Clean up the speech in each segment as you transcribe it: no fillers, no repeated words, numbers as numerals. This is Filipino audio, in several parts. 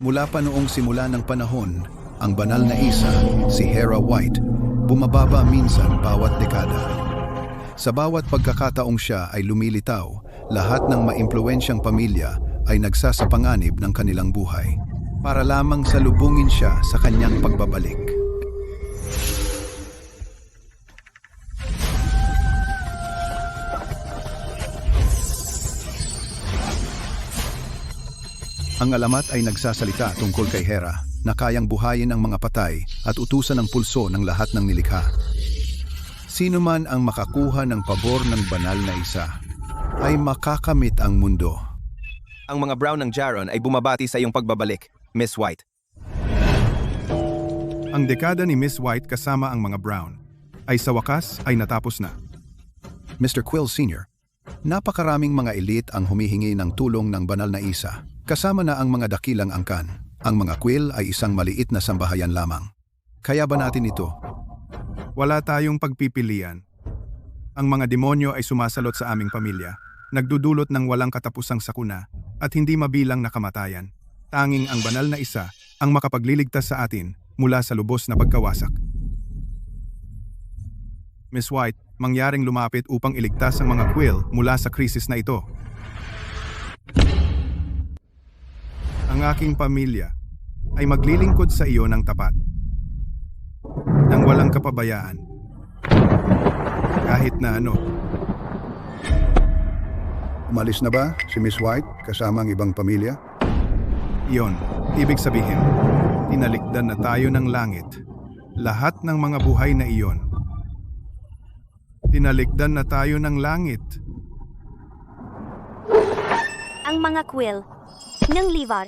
Mula pa noong simula ng panahon, ang banal na isa, si Hera White, bumababa minsan bawat dekada. Sa bawat pagkakataong siya ay lumilitaw, lahat ng maimpluwensyang pamilya ay nagsasapanganib ng kanilang buhay para lamang salubungin siya sa kanyang pagbabalik. Ang alamat ay nagsasalita tungkol kay Hera na kayang buhayin ang mga patay at utusan ang pulso ng lahat ng nilikha. Sino man ang makakuha ng pabor ng banal na isa ay makakamit ang mundo. Ang mga Brown ng Jaron ay bumabati sa iyong pagbabalik, Miss White. Ang dekada ni Miss White kasama ang mga Brown ay sa wakas ay natapos na. Mr. Quill Sr., napakaraming mga elite ang humihingi ng tulong ng banal na isa, kasama na ang mga dakilang angkan. Ang mga Quill ay isang maliit na sambahayan lamang. Kaya ba natin ito? Wala tayong pagpipilian. Ang mga demonyo ay sumasalot sa aming pamilya, nagdudulot ng walang katapusang sakuna at hindi mabilang na kamatayan. Tanging ang banal na isa ang makapagliligtas sa atin mula sa lubos na pagkawasak. Miss White, mangyaring lumapit upang iligtas ang mga Quill mula sa krisis na ito. Ang aking pamilya ay maglilingkod sa iyo ng tapat, nang walang kapabayaan, kahit na ano. Umalis na ba si Miss White kasama ang ibang pamilya? Iyon, ibig sabihin, tinalikdan na tayo ng langit. Lahat ng mga buhay na iyon. Tinalikdan na tayo ng langit. Ang mga Quill ng Livar.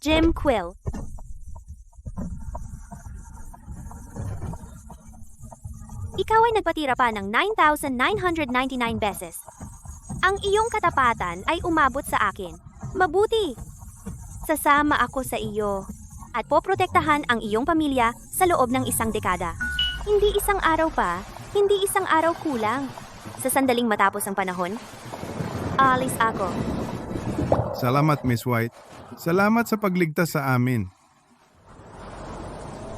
Jim Quill. Ikaw ay nagpatira pa ng 9,999 beses. Ang iyong katapatan ay umabot sa akin. Mabuti. Sasama ako sa iyo at poprotektahan ang iyong pamilya sa loob ng isang dekada. Hindi isang araw pa, hindi isang araw kulang. Sa sandaling matapos ang panahon, alis ako. Salamat, Miss White. Salamat sa pagligtas sa amin.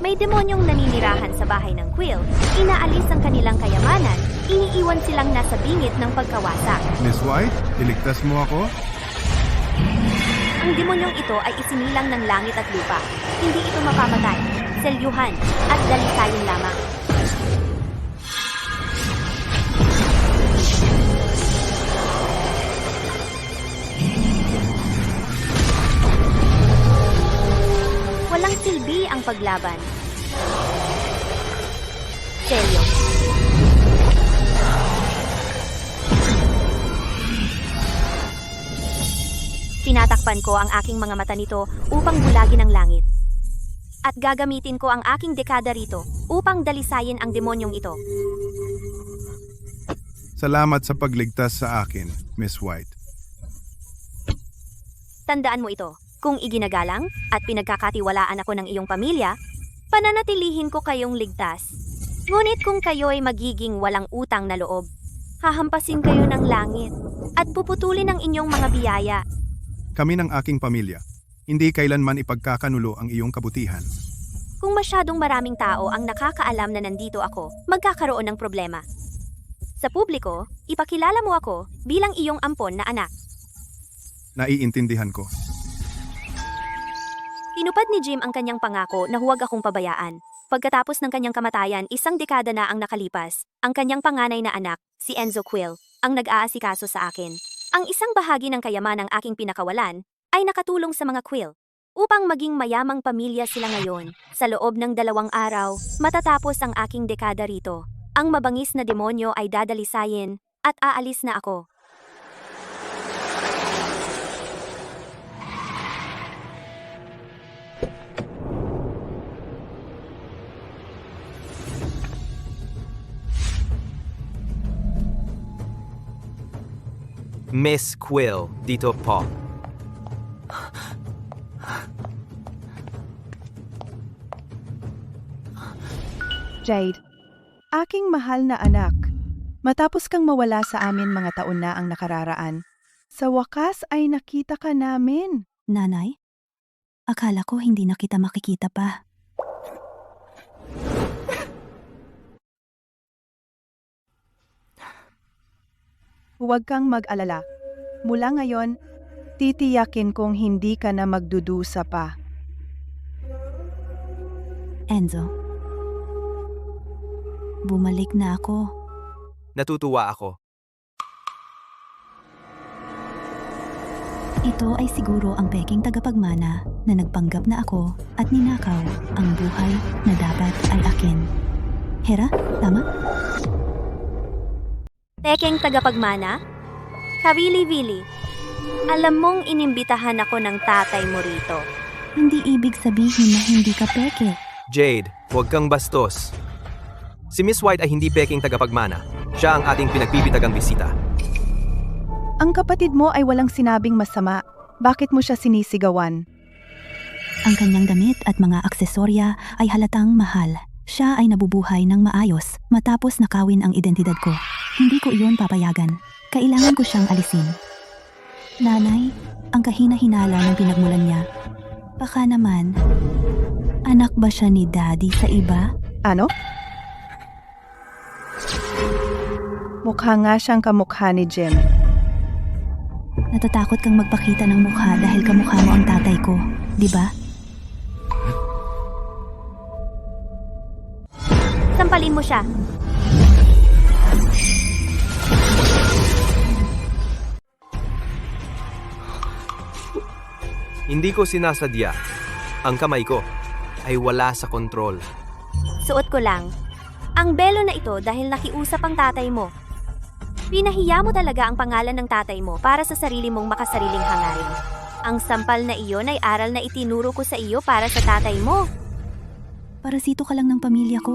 May demonyong naninirahan sa bahay ng Quill. Inaalis ang kanilang kayamanan, iniiwan silang nasa bingit ng pagkawasak. Miss White, iligtas mo ako? Ang demonyong ito ay isinilang ng langit at lupa. Hindi ito mapapatay, selyuhan, at dalikayin lamang. Walang silbi ang paglaban. Seryo. Tinatakpan ko ang aking mga mata nito upang bulagin ang langit. At gagamitin ko ang aking dekada rito upang dalisayin ang demonyong ito. Salamat sa pagligtas sa akin, Miss White. Tandaan mo ito. Kung iginagalang at pinagkakatiwalaan ako ng iyong pamilya, pananatilihin ko kayong ligtas. Ngunit kung kayo ay magiging walang utang na loob, hahampasin kayo ng langit at puputulin ang inyong mga biyaya. Kami ng aking pamilya, hindi kailanman ipagkakanulo ang iyong kabutihan. Kung masyadong maraming tao ang nakakaalam na nandito ako, magkakaroon ng problema. Sa publiko, ipakilala mo ako bilang iyong ampon na anak. Naiintindihan ko. Tinupad ni Jim ang kanyang pangako na huwag akong pabayaan. Pagkatapos ng kanyang kamatayan, isang dekada na ang nakalipas. Ang kanyang panganay na anak, si Enzo Quill, ang nag-aasikaso sa akin. Ang isang bahagi ng kayamanang aking pinakawalan ay nakatulong sa mga Quill. Upang maging mayamang pamilya sila ngayon, sa loob ng 2 araw, matatapos ang aking dekada rito. Ang mabangis na demonyo ay dadalisayin at aalis na ako. Miss Quill, dito po. Jade, aking mahal na anak, Matapos kang mawala sa amin mga taon na ang nakararaan, sa wakas ay nakita ka namin. Nanay? Akala ko hindi na kita makikita pa. Huwag kang mag-alala. Mula ngayon, titiyakin kong hindi ka na magdudusa pa. Enzo. Bumalik na ako. Natutuwa ako. Ito ay siguro ang peking tagapagmana na nagpanggap na ako at ninakaw ang buhay na dapat ay akin. Hera, tama? Peking tagapagmana? Kawili-wili. Alam mong inimbitahan ako ng tatay mo rito. Hindi ibig sabihin na hindi ka peke. Jade, huwag kang bastos. Si Miss White ay hindi peking tagapagmana. Siya ang ating pinagpipitagang bisita. Ang kapatid mo ay walang sinabing masama. Bakit mo siya sinisigawan? Ang kanyang damit at mga aksesorya ay halatang mahal. Siya ay nabubuhay ng maayos matapos nakawin ang identidad ko. Hindi ko iyon papayagan. Kailangan ko siyang alisin. Nanay, ang kahina-hinala ng pinagmulan niya. Baka naman, anak ba siya ni Daddy sa iba? Ano? Mukha nga siyang kamukha ni Jim. Natatakot kang magpakita ng mukha dahil kamukha mo ang tatay ko, di ba? Sampalin mo siya. Hindi ko sinasadya. Ang kamay ko ay wala sa kontrol. Suot ko lang. Ang belo na ito dahil nakiusap ang tatay mo. Pinahiya mo talaga ang pangalan ng tatay mo para sa sarili mong makasariling hangarin. Ang sampal na iyon ay aral na itinuro ko sa iyo para sa tatay mo. Parasito ka lang ng pamilya ko.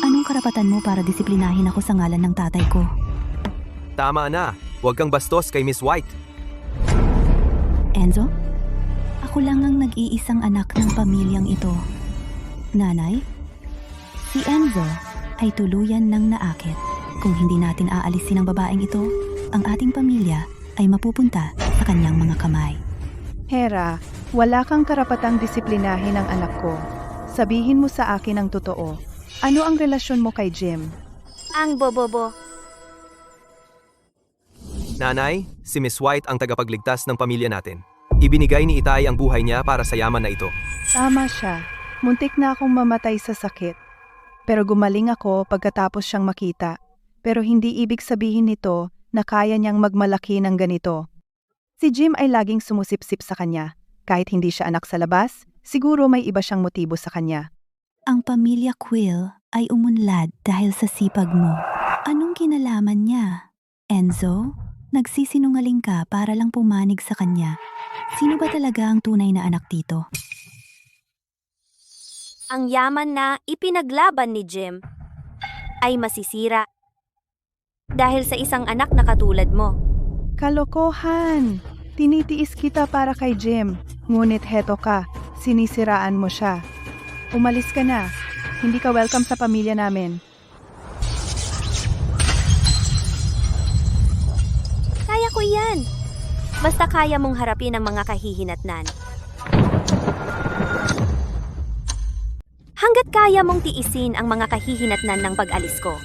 Anong karapatan mo para disiplinahin ako sa ngalan ng tatay ko? Tama na. Huwag kang bastos kay Miss White. Enzo? Ako lang ang nag-iisang anak ng pamilyang ito. Nanay? Si Enzo ay tuluyan ng naakit. Kung hindi natin aalisin ang babaeng ito, ang ating pamilya ay mapupunta sa kanyang mga kamay. Hera, wala kang karapatang disiplinahin ang anak ko. Sabihin mo sa akin ang totoo. Ano ang relasyon mo kay Jim? Ang bobobo. Nanay, si Miss White ang tagapagligtas ng pamilya natin. Ibinigay ni Itay ang buhay niya para sa yaman na ito. Tama siya. Muntik na akong mamatay sa sakit. Pero gumaling ako pagkatapos siyang makita. Pero hindi ibig sabihin nito na kaya niyang magmalaki ng ganito. Si Jim ay laging sumusipsip sa kanya. Kahit hindi siya anak sa labas, siguro may iba siyang motibo sa kanya. Ang pamilya Quill ay umunlad dahil sa sipag mo. Anong kinalaman niya? Enzo, nagsisinungaling ka para lang pumanig sa kanya. Sino ba talaga ang tunay na anak dito? Ang yaman na ipinaglaban ni Jim ay masisira dahil sa isang anak na katulad mo. Kalokohan! Tinitiis kita para kay Jim. Ngunit heto ka, sinisiraan mo siya. Umalis ka na. Hindi ka welcome sa pamilya namin. Kaya ko yan. Basta kaya mong harapin ang mga kahihinatnan. Hanggat kaya mong tiisin ang mga kahihinatnan ng pag-alis ko.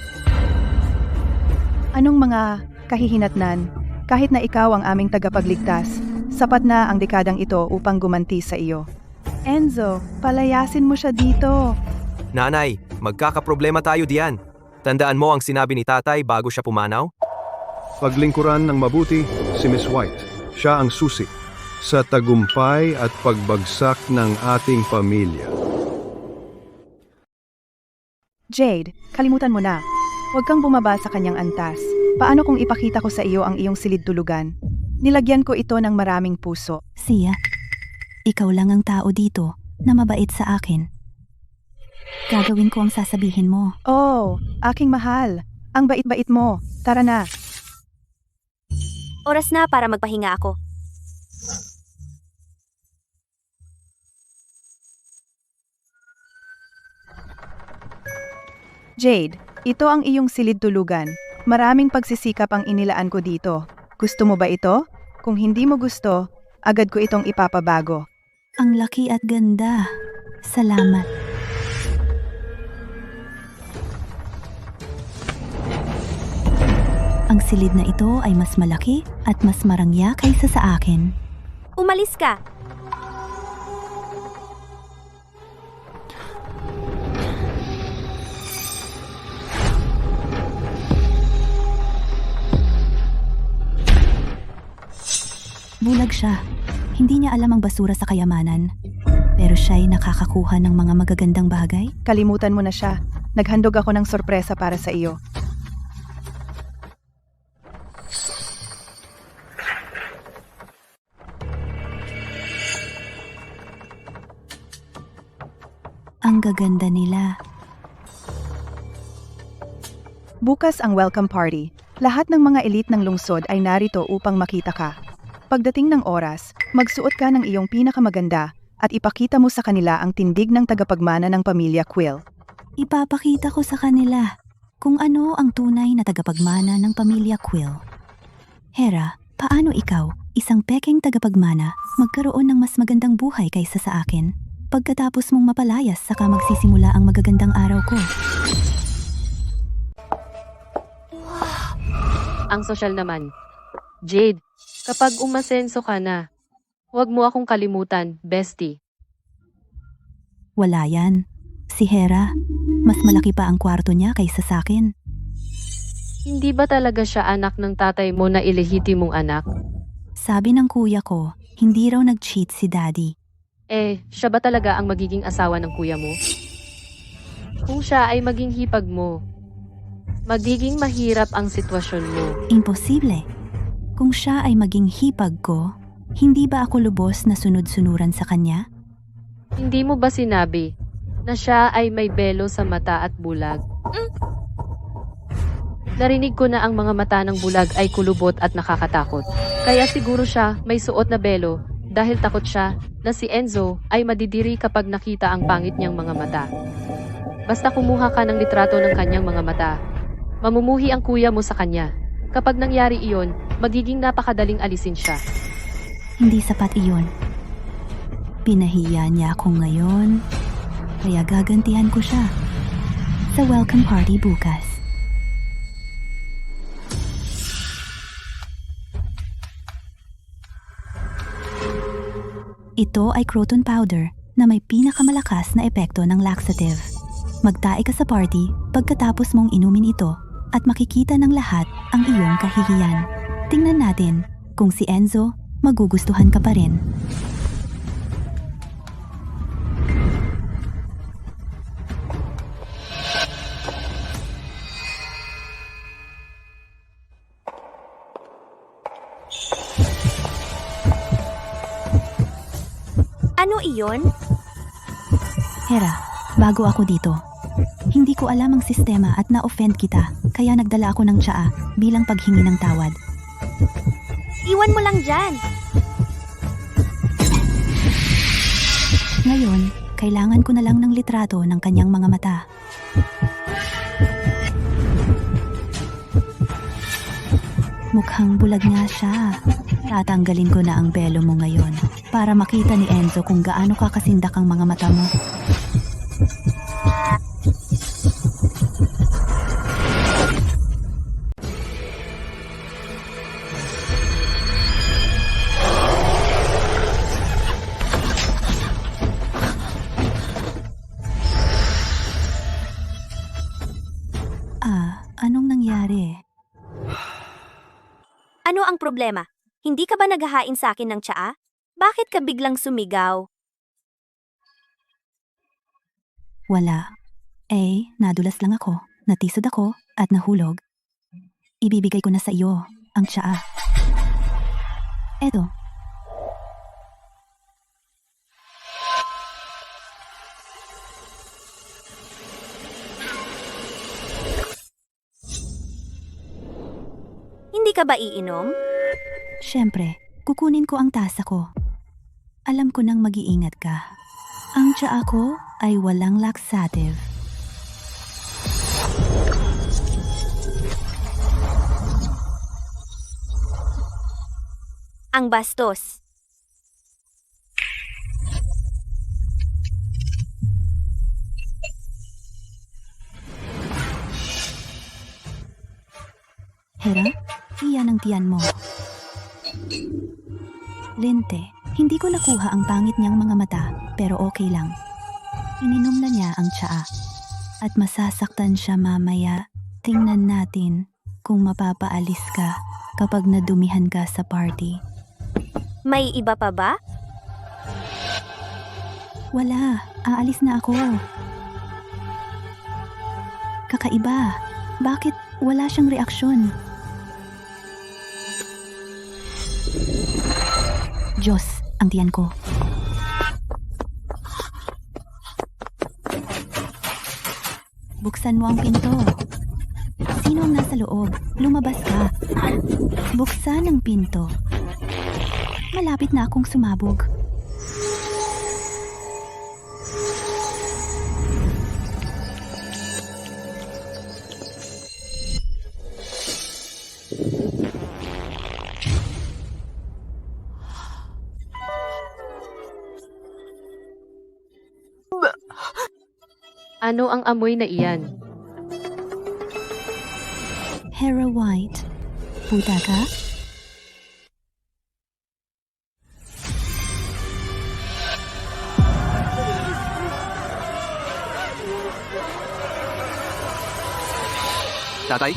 Anong mga kahihinatnan? Kahit na ikaw ang aming tagapagligtas, sapat na ang dekadang ito upang gumanti sa iyo. Enzo, palayasin mo siya dito. Nanay, magkakaproblema tayo diyan. Tandaan mo ang sinabi ni tatay bago siya pumanaw? Paglingkuran ng mabuti si Miss White. Siya ang susi sa tagumpay at pagbagsak ng ating pamilya. Jade, kalimutan mo na. Huwag kang bumaba sa kanyang antas. Paano kung ipakita ko sa iyo ang iyong silid tulugan? Nilagyan ko ito ng maraming puso. Sia, ikaw lang ang tao dito na mabait sa akin. Gagawin ko ang sasabihin mo. Oh, aking mahal. Ang bait-bait mo. Tara na. Oras na para magpahinga ako. Jade, ito ang iyong silid tulugan. Maraming pagsisikap ang inilaan ko dito. Gusto mo ba ito? Kung hindi mo gusto, agad ko itong ipapabago. Ang laki at ganda. Salamat. Ang silid na ito ay mas malaki at mas marangya kaysa sa akin. Umalis ka! Bulag siya. Hindi niya alam ang basura sa kayamanan. Pero siya'y nakakakuha ng mga magagandang bagay. Kalimutan mo na siya. Naghandog ako ng sorpresa para sa iyo. Ang gaganda nila. Bukas ang welcome party. Lahat ng mga elite ng lungsod ay narito upang makita ka. Pagdating ng oras, magsuot ka ng iyong pinakamaganda at ipakita mo sa kanila ang tindig ng tagapagmana ng pamilya Quill. Ipapakita ko sa kanila kung ano ang tunay na tagapagmana ng pamilya Quill. Hera, paano ikaw, isang peking tagapagmana, magkaroon ng mas magandang buhay kaysa sa akin? Pagkatapos mong mapalayas, saka magsisimula ang magagandang araw ko. Ang sosyal naman. Jade, kapag umasenso ka na, huwag mo akong kalimutan, bestie. Wala yan. Si Hera, mas malaki pa ang kwarto niya kaysa sa akin. Hindi ba talaga siya anak ng tatay mo na ilehitimong anak? Sabi ng kuya ko, hindi raw nag-cheat si Daddy. Siya ba talaga ang magiging asawa ng kuya mo? Kung siya ay maging hipag mo, magiging mahirap ang sitwasyon mo. Imposible. Kung siya ay maging hipag ko, hindi ba ako lubos na sunod-sunuran sa kanya? Hindi mo ba sinabi na siya ay may belo sa mata at bulag? Narinig ko na ang mga mata ng bulag ay kulubot at nakakatakot. Kaya siguro siya may suot na belo dahil takot siya na si Enzo ay madidiri kapag nakita ang pangit niyang mga mata. Basta kumuha ka ng litrato ng kanyang mga mata, mamumuhi ang kuya mo sa kanya. Kapag nangyari iyon, magiging napakadaling alisin siya. Hindi sapat iyon. Pinahiya niya ako ngayon, kaya gagantihan ko siya sa welcome party bukas. Ito ay croton powder na may pinakamalakas na epekto ng laxative. Magtae ka sa party pagkatapos mong inumin ito at makikita ng lahat ang iyong kahihiyan. Tingnan natin kung si Enzo magugustuhan ka pa rin. Ano iyon? Hera, bago ako dito. Hindi ko alam ang sistema at na-offend kita, kaya nagdala ako ng tsaa bilang paghingi ng tawad. Iwan mo lang dyan. Ngayon, kailangan ko na lang ng litrato ng kanyang mga mata. Mukhang bulag nga siya. Tatanggalin ko na ang belo mo ngayon para makita ni Enzo kung gaano kakasindak ang mga mata mo. Anong nangyari? Ano ang problema? Hindi ka ba naghahain sa akin ng tsaa? Bakit ka biglang sumigaw? Wala. Nadulas lang ako, natisod ako, at nahulog. Ibibigay ko na sa iyo ang tsaa. Eto. Hindi ka ba iinom? Siyempre, kukunin ko ang tasa ko. Alam ko nang mag-iingat ka. Ang tsaa ko ay walang laxative. Ang bastos. Hera, iyan ang tiyan mo. Lente, hindi ko nakuha ang pangit niyang mga mata, pero okay lang. Ininom na niya ang tsaa. At masasaktan siya mamaya. Tingnan natin kung mapapaalis ka kapag nadumihan ka sa party. May iba pa ba? Wala, aalis na ako. Kakaiba, bakit wala siyang reaksyon? Diyos, ang tiyan ko. Buksan mo ang pinto. Sino ang nasa loob? Lumabas ka. Buksan ang pinto. Malapit na akong sumabog. Ano ang amoy na iyan? Hera White, puta ka? Tatay?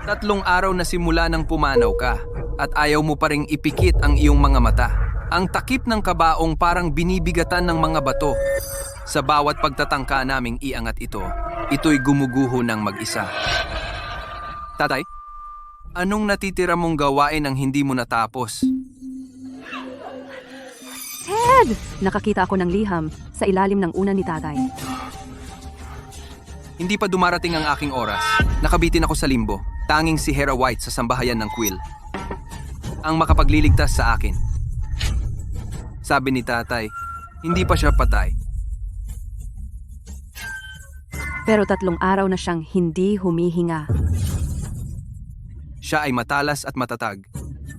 3 araw na simula nang pumanaw ka at ayaw mo pa ring ipikit ang iyong mga mata. Ang takip ng kabaong parang binibigatan ng mga bato. Sa bawat pagtatangka naming iangat ito, ito'y gumuguho ng mag-isa. Tatay, anong natitira mong gawain ang hindi mo natapos? Nakakita ako ng liham sa ilalim ng unan ni tatay. Hindi pa dumarating ang aking oras. Nakabitin ako sa limbo. Tanging si Hera White sa sambahayan ng Quill ang makapagliligtas sa akin. Sabi ni tatay, hindi pa siya patay. Pero 3 araw na siyang hindi humihinga. Siya ay matalas at matatag.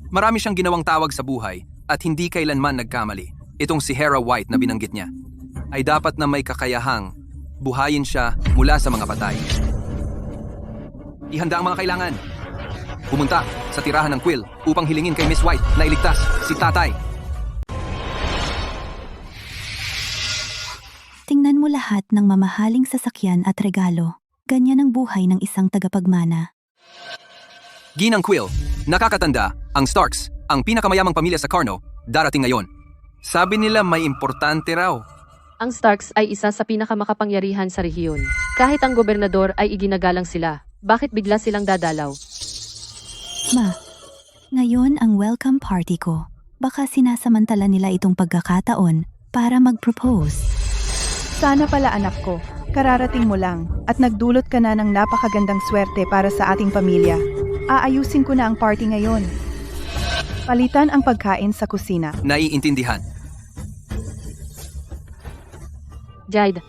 Marami siyang ginawang tawag sa buhay at hindi kailanman nagkamali. Itong si Hera White na binanggit niya ay dapat na may kakayahang buhayin siya mula sa mga patay. Ihanda ang mga kailangan. Pumunta sa tirahan ng Quill upang hilingin kay Miss White na iligtas si tatay. Tingnan mo lahat ng mamahaling sasakyan at regalo. Ganyan ang buhay ng isang tagapagmana. Ginang Quill, nakakatanda, ang Starks, ang pinakamayamang pamilya sa Carno, darating ngayon. Sabi nila may importante raw. Ang Starks ay isa sa pinakamakapangyarihan sa rehiyon. Kahit ang gobernador ay iginagalang sila, bakit bigla silang dadalaw? Ma, ngayon ang welcome party ko. Baka sinasamantala nila itong pagkakataon para mag-propose. Sana pala anak ko, kararating mo lang at nagdulot ka na ng napakagandang swerte para sa ating pamilya. Aayusin ko na ang party ngayon. Palitan ang pagkain sa kusina. Naiintindihan. Jade,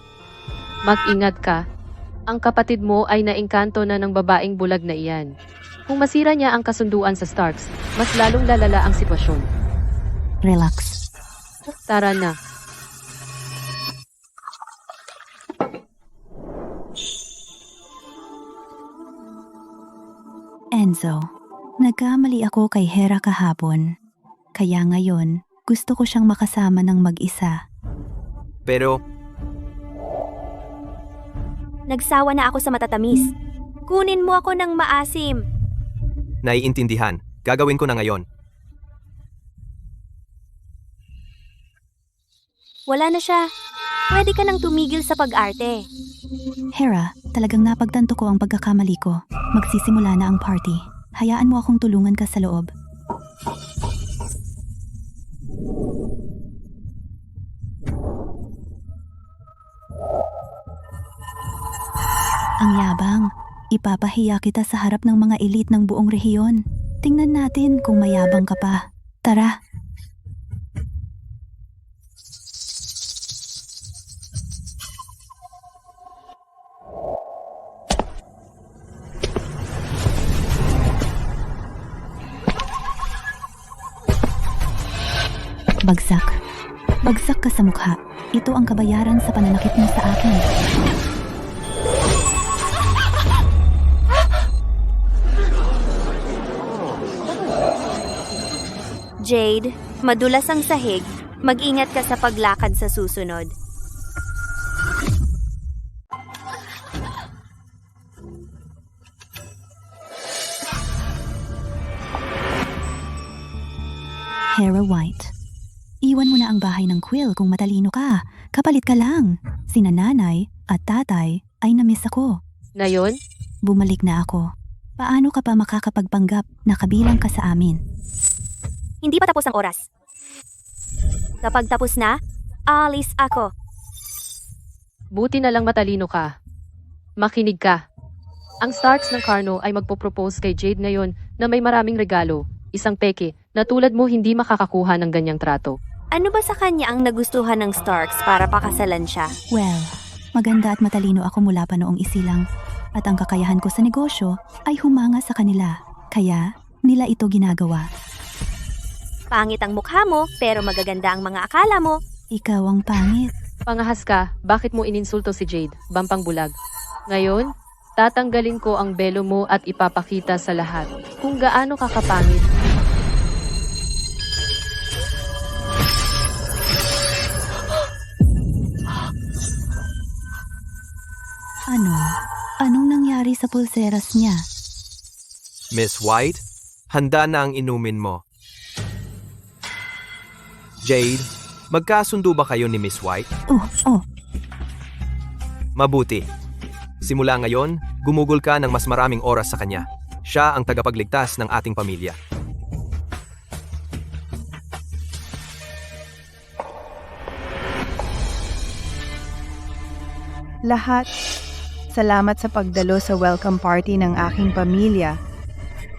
mag-ingat ka. Ang kapatid mo ay naengkanto na ng babaeng bulag na iyan. Kung masira niya ang kasunduan sa Starks, mas lalong lalala ang sitwasyon. Relax. Tara na. Enzo, nagkamali ako kay Hera kahapon. Kaya ngayon, gusto ko siyang makasama ng mag-isa. Pero Nagsawa na ako sa matatamis. Kunin mo ako ng maasim. naiintindihan. Gagawin ko na ngayon. Wala na siya. Pwede ka nang tumigil sa pag-arte. Hera, talagang napagtanto ko ang pagkakamali ko. Magsisimula na ang party. Hayaan mo akong tulungan ka sa loob. Ang yabang. Ipapahiya kita sa harap ng mga elite ng buong rehiyon. Tingnan natin kung mayabang ka pa. Tara. Bagsak. Bagsak ka sa mukha. Ito ang kabayaran sa pananakit mo sa akin. Jade, madulas ang sahig. Mag-ingat ka sa paglakad sa susunod. Hera White. Iwan mo na ang bahay ng Quill kung matalino ka. Kapalit ka lang. Sina nanay at tatay ay namiss ako. Na yon? Bumalik na ako. Paano ka pa makakapagpanggap na kabilang ka sa amin? Hindi pa tapos ang oras. Kapag tapos na, alis ako. Buti na lang matalino ka. Makinig ka. Ang Starks ng Carno ay magpo-propose kay Jade ngayon na may maraming regalo, isang peke, na tulad mo hindi makakakuha ng ganyang trato. Ano ba sa kanya ang nagustuhan ng Starks para pakasalan siya? Well, maganda at matalino ako mula pa noong isilang. At ang kakayahan ko sa negosyo ay humanga sa kanila. Kaya, nila ito ginagawa. Pangit ang mukha mo, pero magaganda ang mga akala mo. Ikaw ang pangit. Pangahas ka, bakit mo ininsulto si Jade, bampang bulag? Ngayon, tatanggalin ko ang belo mo at ipapakita sa lahat kung gaano ka kapangit. Ano? Anong nangyari sa pulseras niya? Miss White, handa na ang inumin mo. Jade, magkasundo ba kayo ni Miss White? Oh. Mabuti. Simula ngayon, gumugol ka ng mas maraming oras sa kanya. Siya ang tagapagligtas ng ating pamilya. Lahat, salamat sa pagdalo sa welcome party ng aking pamilya.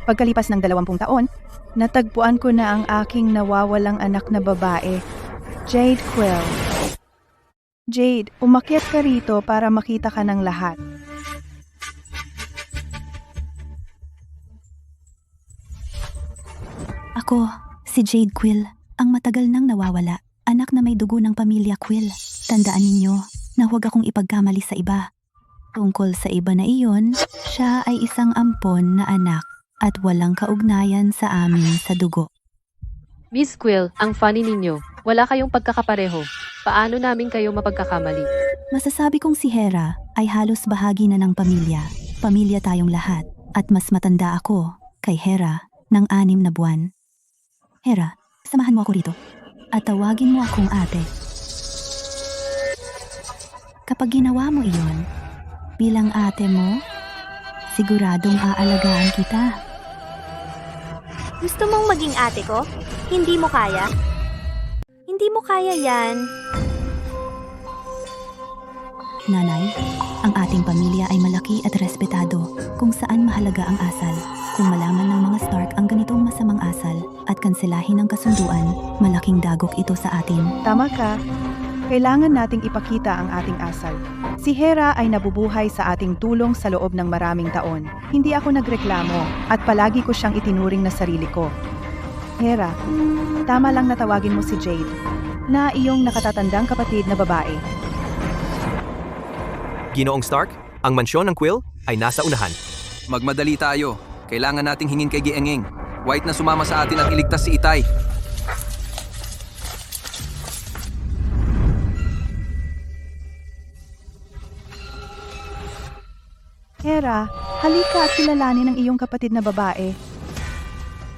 Pagkalipas ng 20 taon, natagpuan ko na ang aking nawawalang anak na babae, Jade Quill. Jade, umakyat ka rito para makita ka ng lahat. Ako, si Jade Quill, ang matagal nang nawawala, anak na may dugo ng pamilya Quill. Tandaan ninyo na huwag akong ipagkamali sa iba. Tungkol sa iba na iyon, siya ay isang ampon na anak at walang kaugnayan sa amin sa dugo. Miss Quill, ang funny ninyo. Wala kayong pagkakapareho. Paano namin kayo mapagkakamali? Masasabi kong si Hera ay halos bahagi na ng pamilya. Pamilya tayong lahat at mas matanda ako kay Hera ng 6 na buwan. Hera, samahan mo ako rito at tawagin mo akong ate. Kapag ginawa mo iyon, bilang ate mo, siguradong aalagaan kita. Gusto mong maging ate ko? Hindi mo kaya? Hindi mo kaya yan. Nanay, ang ating pamilya ay malaki at respetado kung saan mahalaga ang asal. Kung malaman ng mga Stark ang ganitong masamang asal at kanselahin ang kasunduan, malaking dagok ito sa atin. Tama ka. Kailangan nating ipakita ang ating asal. Si Hera ay nabubuhay sa ating tulong sa loob ng maraming taon. Hindi ako nagreklamo at palagi ko siyang itinuring na sarili ko. Hera, tama lang na tawagin mo si Jade, na iyong nakatatandang kapatid na babae. Ginoong Stark, ang mansyon ng Quill ay nasa unahan. Magmadali tayo. Kailangan nating hingin kay Giengeng. White na sumama sa atin at iligtas si Itay. Hera, halika at kilalanin ang iyong kapatid na babae.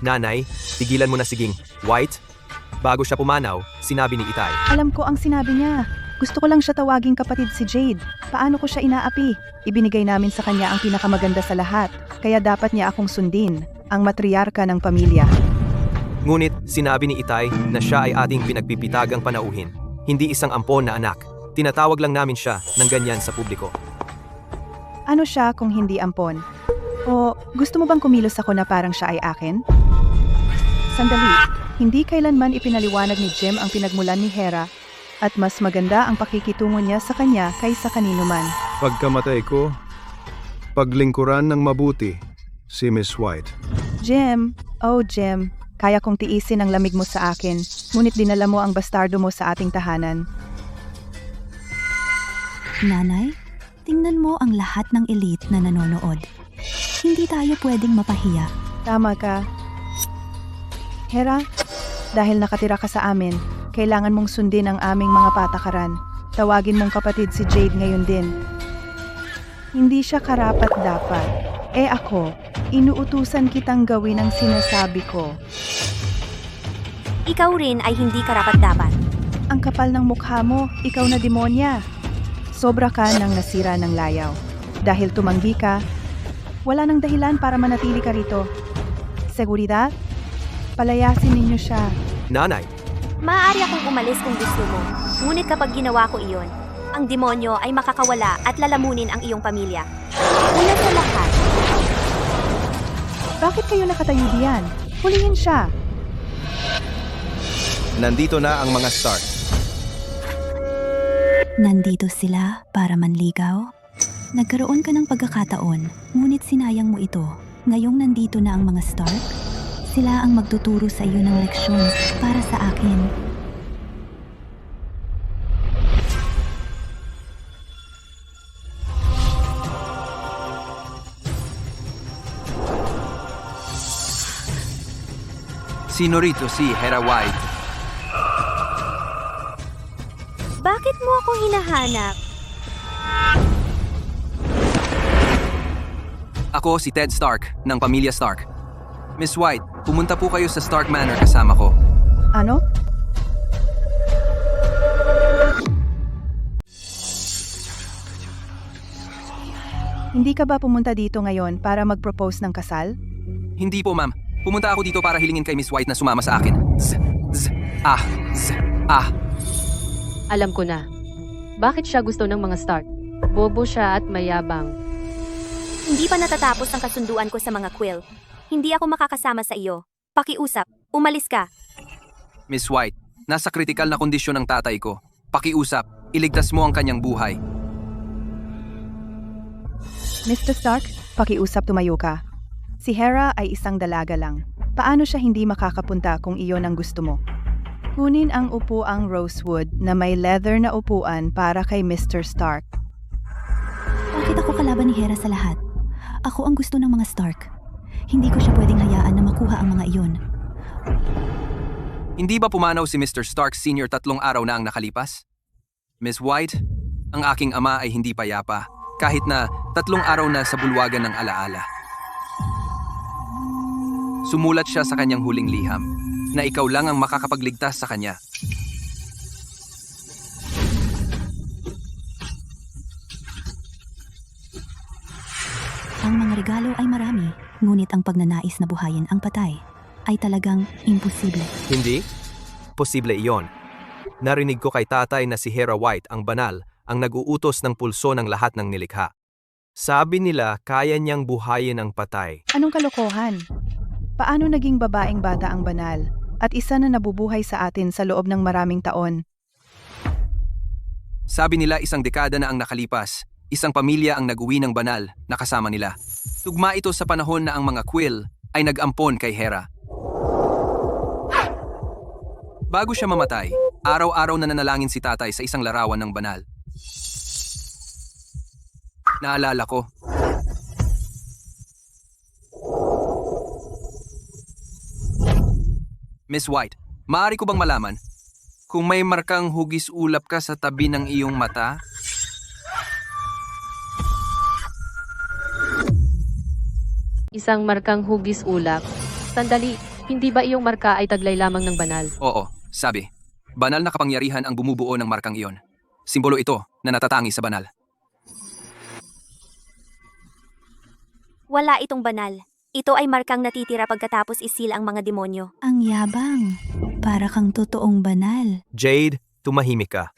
Nanay, tigilan mo na si Ging. White, bago siya pumanaw, sinabi ni Itay. Alam ko ang sinabi niya. Gusto ko lang siya tawaging kapatid si Jade. Paano ko siya inaapi? Ibinigay namin sa kanya ang pinakamaganda sa lahat. Kaya dapat niya akong sundin, ang matriarka ng pamilya. Ngunit sinabi ni Itay na siya ay ating pinagpipitagang panauhin. Hindi isang ampon na anak. Tinatawag lang namin siya ng ganyan sa publiko. Ano siya kung hindi ampon? O gusto mo bang kumilos ako na parang siya ay akin? Sandali, hindi kailanman ipinaliwanag ni Jim ang pinagmulan ni Hera at mas maganda ang pakikitungo niya sa kanya kaysa kanino man. Pagkamatay ko, paglingkuran ng mabuti si Miss White. Jim, oh Jim, Kaya kong tiisin ang lamig mo sa akin, ngunit dinala mo ang bastardo mo sa ating tahanan. Nanay, tingnan mo ang lahat ng elite na nanonood. Hindi tayo pwedeng mapahiya. Tama ka. Hera, dahil nakatira ka sa amin, kailangan mong sundin ang aming mga patakaran. Tawagin mong kapatid si Jade ngayon din. Hindi siya karapat-dapat. Ako, inuutusan kitang gawin ang sinasabi ko. Ikaw rin ay hindi karapat-dapat. Ang kapal ng mukha mo, ikaw na demonya. Sobra ka nang nasira ng layaw. Dahil tumanggi ka, wala nang dahilan para manatili ka rito. Seguridad? Palayasin ninyo siya. Nanay, Maaari akong umalis kung gusto mo. Ngunit kapag ginawa ko iyon, ang demonyo ay makakawala at lalamunin ang iyong pamilya. Una sa lahat, Bakit kayo nakatayo diyan? Hulihin siya. nandito na ang mga Stark. Nandito sila para manligaw? Nagkaroon ka ng pagkakataon, ngunit sinayang mo ito. Ngayong nandito na ang mga Stark, sila ang magtuturo sa iyo ng leksyon para sa akin. Sino rito si Hera White? bakit mo ako hinahanap? Ako si Ted Stark ng pamilya Stark. Miss White, pumunta po kayo sa Stark Manor kasama ko. Ano? Hindi ka ba pumunta dito ngayon para mag-propose ng kasal? Hindi po, ma'am. Pumunta ako dito para hilingin kay Miss White na sumama sa akin. Z. Alam ko na. Bakit siya gusto ng mga Stark? Bobo siya at mayabang. Hindi pa natatapos ang kasunduan ko sa mga Quill. Hindi ako makakasama sa iyo. Pakiusap, umalis ka. Miss White, nasa kritikal na kondisyon ng tatay ko. Pakiusap, iligtas mo ang kanyang buhay. Mr. Stark, pakiusap, tumayo ka. Si Hera ay isang dalaga lang. Paano siya hindi makakapunta kung iyon ang gusto mo? Kunin ang upuang rosewood na may leather na upuan para kay Mr. Stark. Bakit ako kalaban ni Hera sa lahat? Ako ang gusto ng mga Stark. Hindi ko siya pwedeng hayaan na makuha ang mga iyon. Hindi ba pumanaw si Mr. Stark Sr. 3 araw na ang nakalipas? Miss White, ang aking ama ay hindi payapa, kahit na 3 araw na sa bulwagan ng alaala. Sumulat siya sa kanyang huling liham, na ikaw lang ang makakapagligtas sa kanya. Ang mga regalo ay marami, ngunit ang pagnanais na buhayin ang patay ay talagang imposible. Hindi? Posible iyon. Narinig ko kay tatay na si Hera White ang banal, ang nag-uutos ng pulso ng lahat ng nilikha. Sabi nila kaya niyang buhayin ang patay. Anong kalokohan? Paano naging babaeng bata ang banal at isa na nabubuhay sa atin sa loob ng maraming taon? Sabi nila 1 dekada na ang nakalipas, isang pamilya ang nag-uwi ng banal na kasama nila. Tugma ito sa panahon na ang mga Quill ay nag-ampon kay Hera. Bago siya mamatay, araw-araw na nanalangin si tatay sa isang larawan ng banal. Naalala ko. Miss White, maaari ko bang malaman kung may markang hugis ulap ka sa tabi ng iyong mata? Isang markang hugis ulap. Sandali, hindi ba iyong marka ay taglay lamang ng banal? Oo, sabi. Banal na kapangyarihan ang bumubuo ng markang iyon. Simbolo ito na natatangi sa banal. Wala itong banal. Ito ay markang natitira pagkatapos isil ang mga demonyo. Ang yabang. Para kang totoong banal. Jade, tumahimik ka.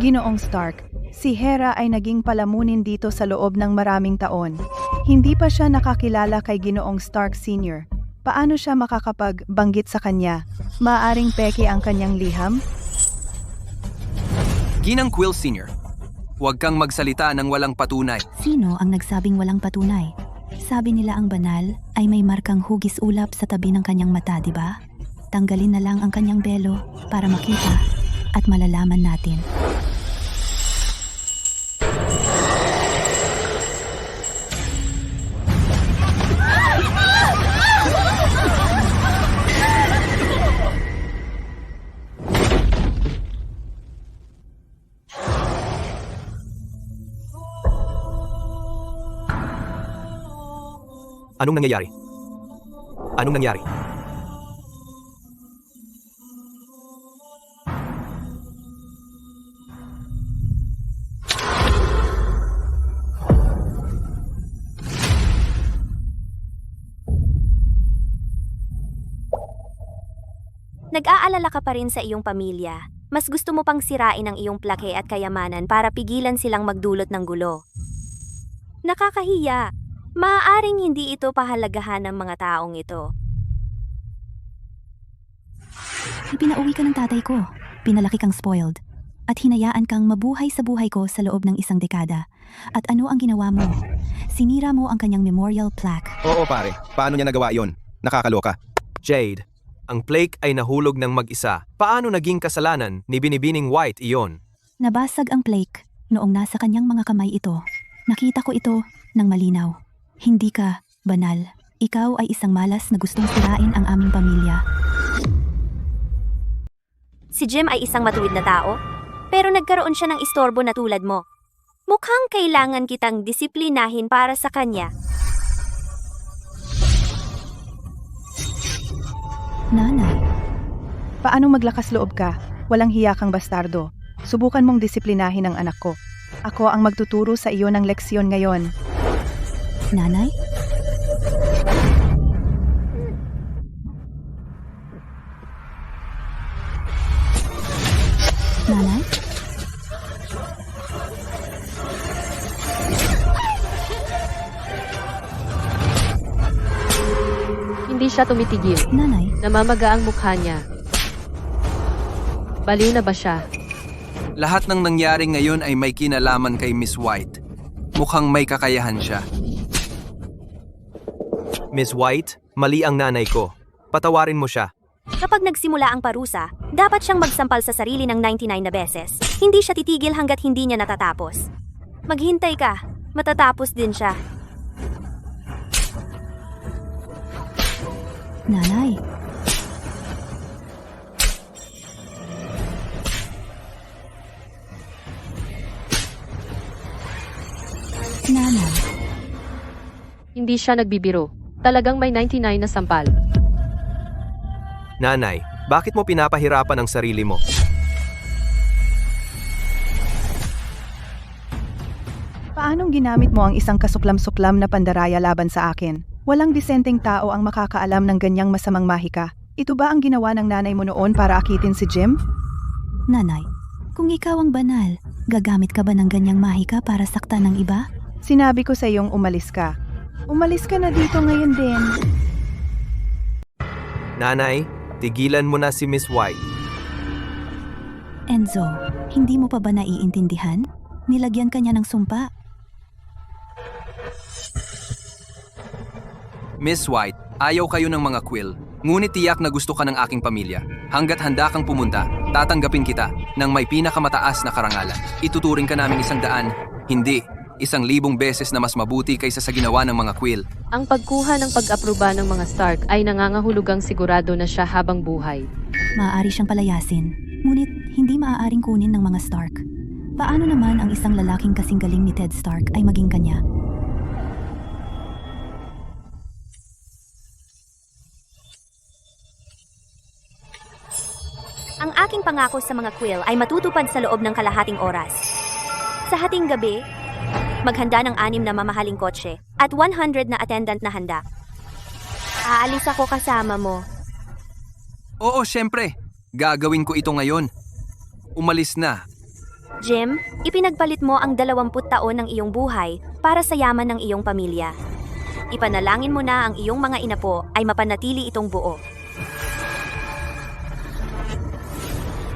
Ginoong Stark, si Hera ay naging palamunin dito sa loob ng maraming taon. Hindi pa siya nakakilala kay Ginoong Stark Sr. Paano siya makakapagbanggit sa kanya? Maaring peke ang kanyang liham? Ginang Quill Sr., huwag kang magsalita ng walang patunay. Sino ang nagsabing walang patunay? Sabi nila ang banal ay may markang hugis ulap sa tabi ng kanyang mata, di ba? Tanggalin na lang ang kanyang belo para makita at malalaman natin. Anong nangyayari? Anong nangyari? Nag-aalala ka pa rin sa iyong pamilya. Mas gusto mo pang sirain ang iyong plake at kayamanan para pigilan silang magdulot ng gulo. Nakakahiya. Maaaring hindi ito pahalagahan ng mga taong ito. Ipinauwi ka ng tatay ko. Pinalaki kang spoiled. At hinayaan kang mabuhay sa buhay ko sa loob ng 1 dekada. At ano ang ginawa mo? Sinira mo ang kanyang memorial plaque. Oo pare, paano niya nagawa yon? Nakakaloka. Jade, ang plaque ay nahulog ng mag-isa. Paano naging kasalanan ni Binibining White iyon? Nabasag ang plaque noong nasa kanyang mga kamay ito. Nakita ko ito ng malinaw. Hindi ka banal. Ikaw ay isang malas na gustong sirain ang aming pamilya. Si Jim ay isang matuwid na tao, pero nagkaroon siya ng istorbo na tulad mo. Mukhang kailangan kitang disiplinahin para sa kanya. Nanay, paano maglakas loob ka? Walang hiya kang bastardo. Subukan mong disiplinahin ang anak ko. Ako ang magtuturo sa iyo ng leksyon ngayon. Nanay? Nanay? Hindi siya tumitigil. Nanay? Namamaga ang mukha niya. Baliw na ba siya? Lahat ng nangyari ngayon ay may kinalaman kay Miss White. Mukhang may kakayahan siya. Miss White, mali ang nanay ko. Patawarin mo siya. Kapag nagsimula ang parusa, dapat siyang magsampal sa sarili ng 99 na beses. Hindi siya titigil hanggat hindi niya natatapos. Maghintay ka, matatapos din siya. Nanay? Nanay? Hindi siya nagbibiro. Talagang may 99 na sampal. Nanay, bakit mo pinapahirapan ang sarili mo? Paanong ginamit mo ang isang kasuklam-suklam na pandaraya laban sa akin? Walang disenteng tao ang makakaalam ng ganyang masamang mahika. Ito ba ang ginawa ng nanay mo noon para akitin si Jim? Nanay, kung ikaw ang banal, gagamit ka ba ng ganyang mahika para saktan ng iba? Sinabi ko sa iyong umalis ka. Umalis ka na dito ngayon din. Nanay, tigilan mo na si Miss White. Enzo, hindi mo pa ba naiintindihan? Nilagyan ka niya ng sumpa. Miss White, ayaw kayo ng mga quill. Ngunit tiyak na gusto ka ng aking pamilya. Hanggat handa kang pumunta, tatanggapin kita ng may pinakamataas na karangalan. Ituturing ka namin 100, hindi 1,000 beses na mas mabuti kaysa sa ginawa ng mga quill. Ang pagkuha ng pag-aproba ng mga Stark ay nangangahulugang sigurado na siya habang buhay. Maaari siyang palayasin, ngunit hindi maaaring kunin ng mga Stark. Paano naman ang isang lalaking kasing galing ni Ted Stark ay maging kanya? Ang aking pangako sa mga quill ay matutupad sa loob ng kalahating oras. Sa hating gabi, maghanda ng 6 na mamahaling kotse at 100 na attendant na handa. Aalis ako kasama mo. Oo, syempre. Gagawin ko ito ngayon. Umalis na. Jim, ipinagpalit mo ang 20 taon ng iyong buhay para sa yaman ng iyong pamilya. Ipanalangin mo na ang iyong mga inapo ay mapanatili itong buo.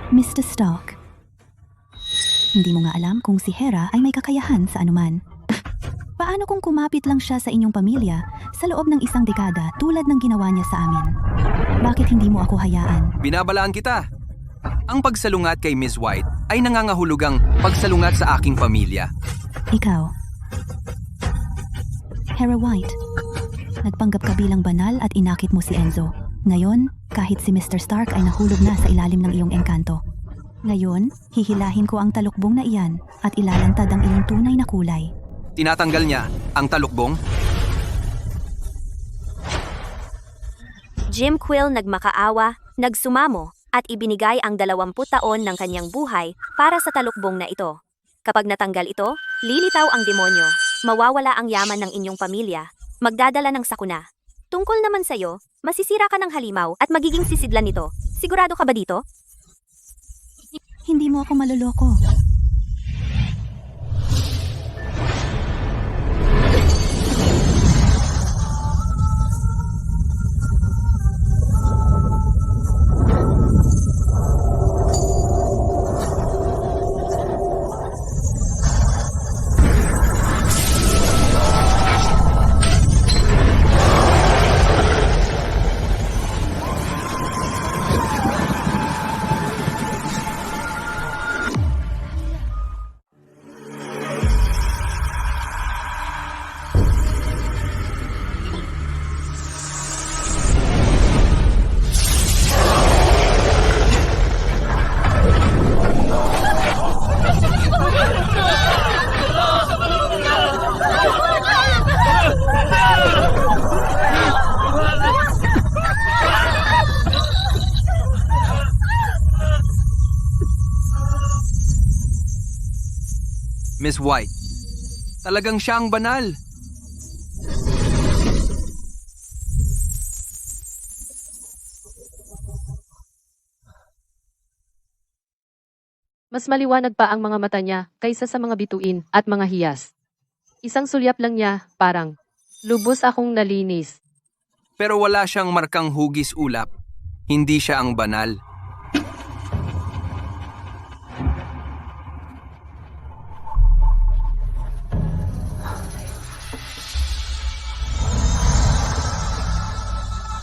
Mr. Stark, hindi mo nga alam kung si Hera ay may kakayahan sa anuman. Paano kung kumapit lang siya sa inyong pamilya sa loob ng isang dekada tulad ng ginawa niya sa amin? Bakit hindi mo ako hayaan? Binabalaan kita. Ang pagsalungat kay Miss White ay nangangahulugang pagsalungat sa aking pamilya. Ikaw, Hera White, nagpanggap ka bilang banal at inakit mo si Enzo. Ngayon, kahit si Mr. Stark ay nahulog na sa ilalim ng iyong engkanto. Ngayon, hihilahin ko ang talukbong na iyan at ilalantad ang iyong tunay na kulay. Tinatanggal niya ang talukbong. Jim Quill nagmakaawa, nagsumamo, at ibinigay ang 20 taon ng kanyang buhay para sa talukbong na ito. Kapag natanggal ito, lilitaw ang demonyo, mawawala ang yaman ng inyong pamilya, magdadala ng sakuna. Tungkol naman sa'yo, masisira ka ng halimaw at magiging sisidlan nito. Sigurado ka ba dito? Hindi mo ako maloloko. Miss White, talagang siya ang banal. Mas maliwanag pa ang mga mata niya kaysa sa mga bituin at mga hiyas. Isang sulyap lang niya, parang, lubos akong nalinis. Pero wala siyang markang hugis ulap. Hindi siya ang banal.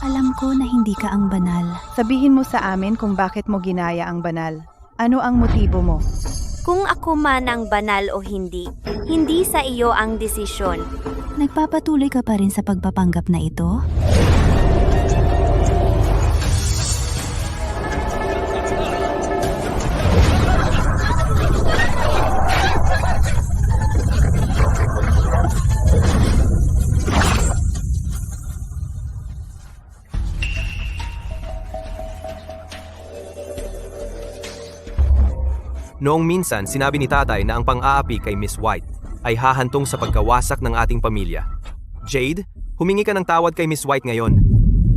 Alam ko na hindi ka ang banal. Sabihin mo sa amin kung bakit mo ginaya ang banal. Ano ang motibo mo? Kung ako man ang banal o hindi, hindi sa iyo ang desisyon. Nagpapatuloy ka pa rin sa pagpapanggap na ito? Noong minsan, sinabi ni tatay na ang pang-aapi kay Miss White ay hahantong sa pagkawasak ng ating pamilya. Jade, humingi ka ng tawad kay Miss White ngayon.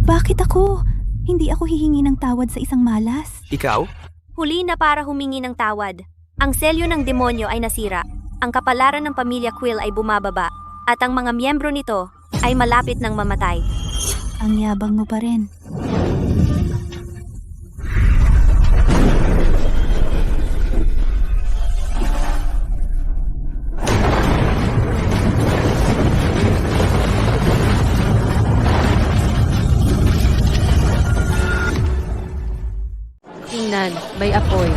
Bakit ako? Hindi ako hihingi ng tawad sa isang malas. Ikaw? Huli na para humingi ng tawad. Ang selyo ng demonyo ay nasira. Ang kapalaran ng pamilya Quill ay bumababa. At ang mga miyembro nito ay malapit ng mamatay. Ang yabang mo pa rin. Tingnan, may apoy.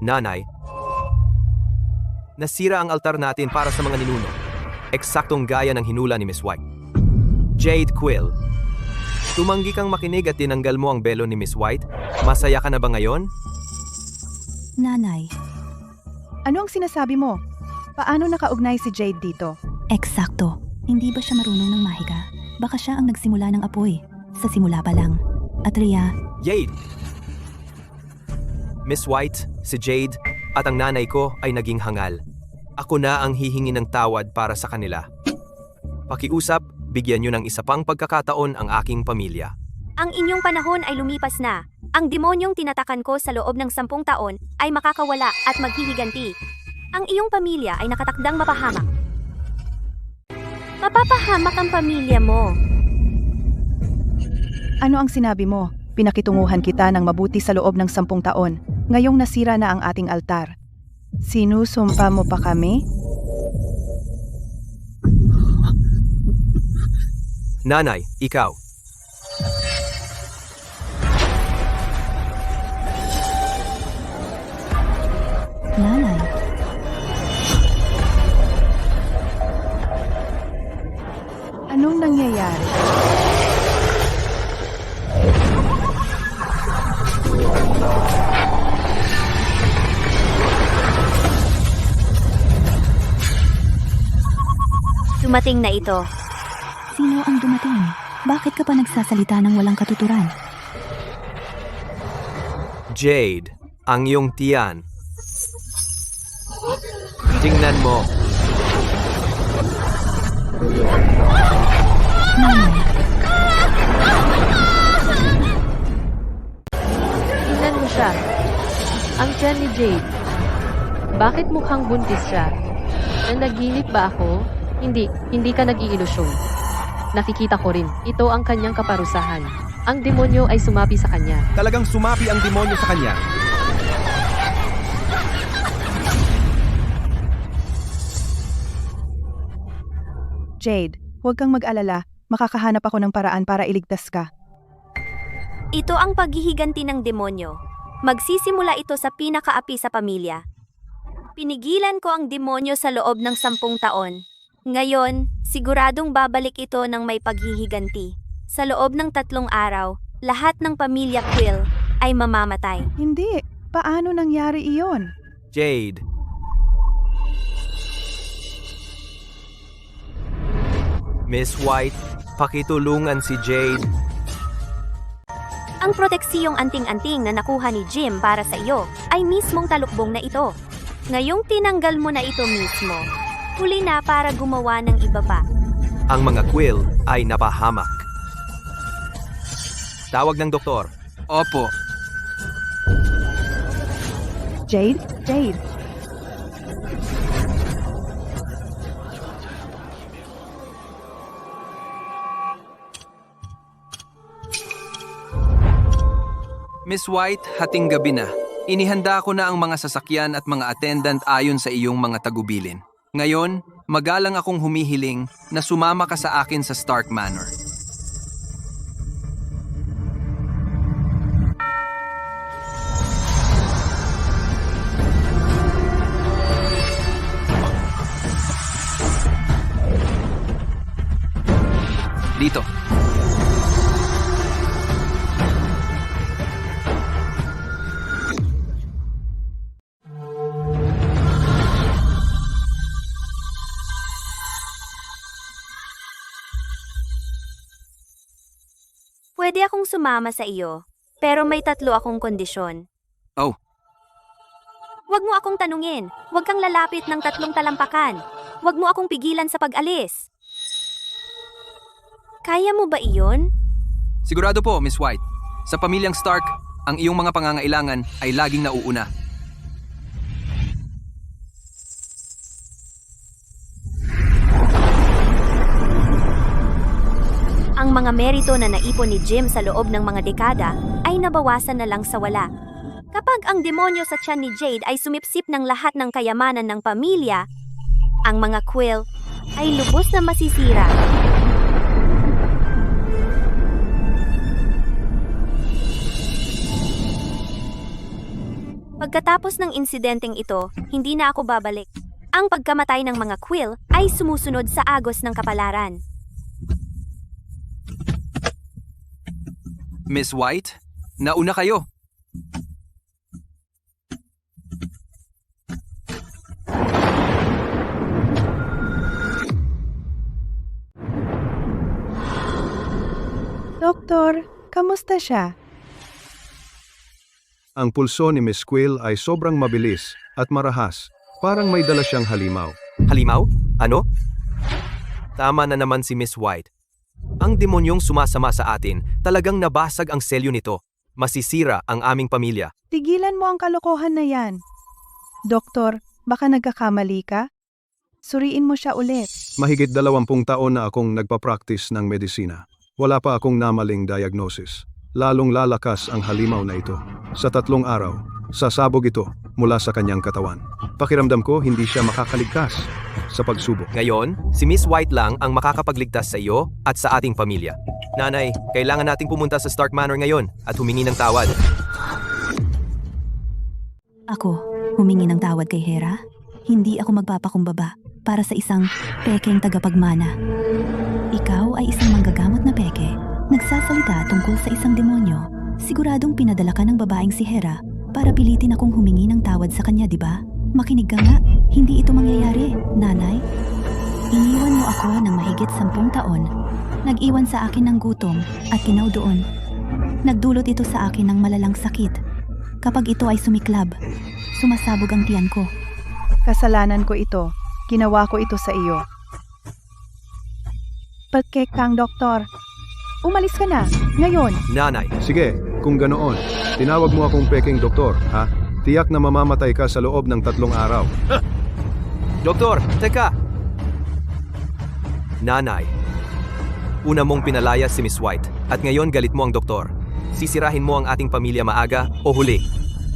Nanay, nasira ang altar natin para sa mga ninuno. Eksaktong gaya ng hinula ni Miss White. Jade Quill, tumanggi kang makinig at tinanggal mo ang belo ni Miss White. Masaya ka na ba ngayon? Nanay, Ano ang sinasabi mo? Paano nakaugnay si Jade dito? eksakto. Hindi ba siya marunong ng mahiga? Baka siya ang nagsimula ng apoy. Sa simula pa lang. At Rhea, Jade! Miss White, si Jade, at ang nanay ko ay naging hangal. Ako na ang hihingi ng tawad para sa kanila. Pakiusap, bigyan niyo ng isa pang pagkakataon ang aking pamilya. Ang inyong panahon ay lumipas na. Ang demonyong tinatakan ko sa loob ng 10 taon ay makakawala at maghihiganti. Ang iyong pamilya ay nakatakdang mapahamak. Mapapahamak ang pamilya mo. Ano ang sinabi mo? Pinakitunguhan kita ng mabuti sa loob ng 10 taon. Ngayong nasira na ang ating altar. Sinusumpa mo pa kami? Nanay, ikaw. Nanay, Anong nangyayari? Dumating na ito. sino ang dumating? Bakit ka pa nagsasalita ng walang katuturan? Jade, ang iyong tiyan. Tingnan mo. Nanay, Tingnan mo siya. Ang tiyan ni Jade. Bakit mukhang buntis siya? Nanaginip ba ako? Hindi ka nag-iilusyon. Nakikita ko rin, ito ang kanyang kaparusahan. Ang demonyo ay sumapi sa kanya. Talagang sumapi ang demonyo sa kanya. Jade, huwag kang mag-alala. Makakahanap ako ng paraan para iligtas ka. Ito ang paghihiganti ng demonyo. Magsisimula ito sa pinakaapi sa pamilya. Pinigilan ko ang demonyo sa loob ng 10 taon. Ngayon, siguradong babalik ito ng may paghihiganti. Sa loob ng 3 araw, lahat ng pamilya Quill ay mamamatay. Hindi. Paano nangyari iyon? Jade. Miss White, pakitulungan si Jade. Ang proteksiyong anting-anting na nakuha ni Jim para sa iyo ay mismong talukbong na ito. Ngayong tinanggal mo na ito mismo, huli na para gumawa ng iba pa. Ang mga quill ay napahamak. Tawag ng doktor. Opo. Jade? Jade? Miss White, hating gabi na. Inihanda ko na ang mga sasakyan at mga attendant ayon sa iyong mga tagubilin. Ngayon, magalang akong humihiling na sumama ka sa akin sa Stark Manor. Dito. Pwede akong sumama sa iyo, pero may 3 akong kondisyon. Oh, Huwag mo akong tanungin. Huwag kang lalapit ng 3 talampakan. Huwag mo akong pigilan sa pag-alis. Kaya mo ba iyon? sigurado po, Miss White. Sa pamilyang Stark, ang iyong mga pangangailangan ay laging nauuna. Ang mga merito na naipon ni Jim sa loob ng mga dekada ay nabawasan na lang sa wala. Kapag ang demonyo sa tiyan ni Jade ay sumipsip ng lahat ng kayamanan ng pamilya, ang mga Quill ay lubos na masisira. Pagkatapos ng insidenteng ito, hindi na ako babalik. Ang pagkamatay ng mga Quill ay sumusunod sa agos ng kapalaran. Miss White, nauna kayo. Doktor, kamusta siya? Ang pulso ni Miss Quill ay sobrang mabilis at marahas. Parang may dala siyang halimaw. Halimaw? Ano? Tama na naman si Miss White. Ang demonyong sumasama sa atin, talagang nabasag ang selyo nito. masisira ang aming pamilya. Tigilan mo ang kalokohan na yan. Doktor, baka nagkakamali ka? Suriin mo siya ulit. Mahigit 20 taon na akong nagpa-practice ng medisina. Wala pa akong namaling diagnosis. Lalong lalakas ang halimaw na ito. Sa 3 araw, sasabog ito mula sa kanyang katawan. Pakiramdam ko hindi siya makakaligtas sa pagsubok. Ngayon, si Miss White lang ang makakapagligtas sa iyo at sa ating pamilya. Nanay, kailangan nating pumunta sa Stark Manor ngayon at humingi ng tawad. Ako, humingi ng tawad kay Hera? Hindi ako magpapakumbaba para sa isang pekeng tagapagmana. Ikaw ay isang manggagamot na peke, nagsasalita tungkol sa isang demonyo. Siguradong pinadala ka ng babaeng si Hera para pilitin akong humingi ng tawad sa kanya, di ba? Makinig ka nga, hindi ito mangyayari, nanay. Iniwan mo ako ng mahigit 10 taon. Nag-iwan sa akin ng gutom at tinaw doon. Nagdulot ito sa akin ng malalang sakit. Kapag ito ay sumiklab, sumasabog ang tiyan ko. Kasalanan ko ito. Ginawa ko ito sa iyo. Pagkek kang doktor. Umalis ka na, ngayon. Nanay, Sige, kung ganoon, tinawag mo akong peking doktor, ha? Tiyak na mamamatay ka sa loob ng 3 araw. Doktor, teka! Nanay, una mong pinalaya si Miss White at ngayon galit mo ang doktor. Sisirahin mo ang ating pamilya maaga o huli.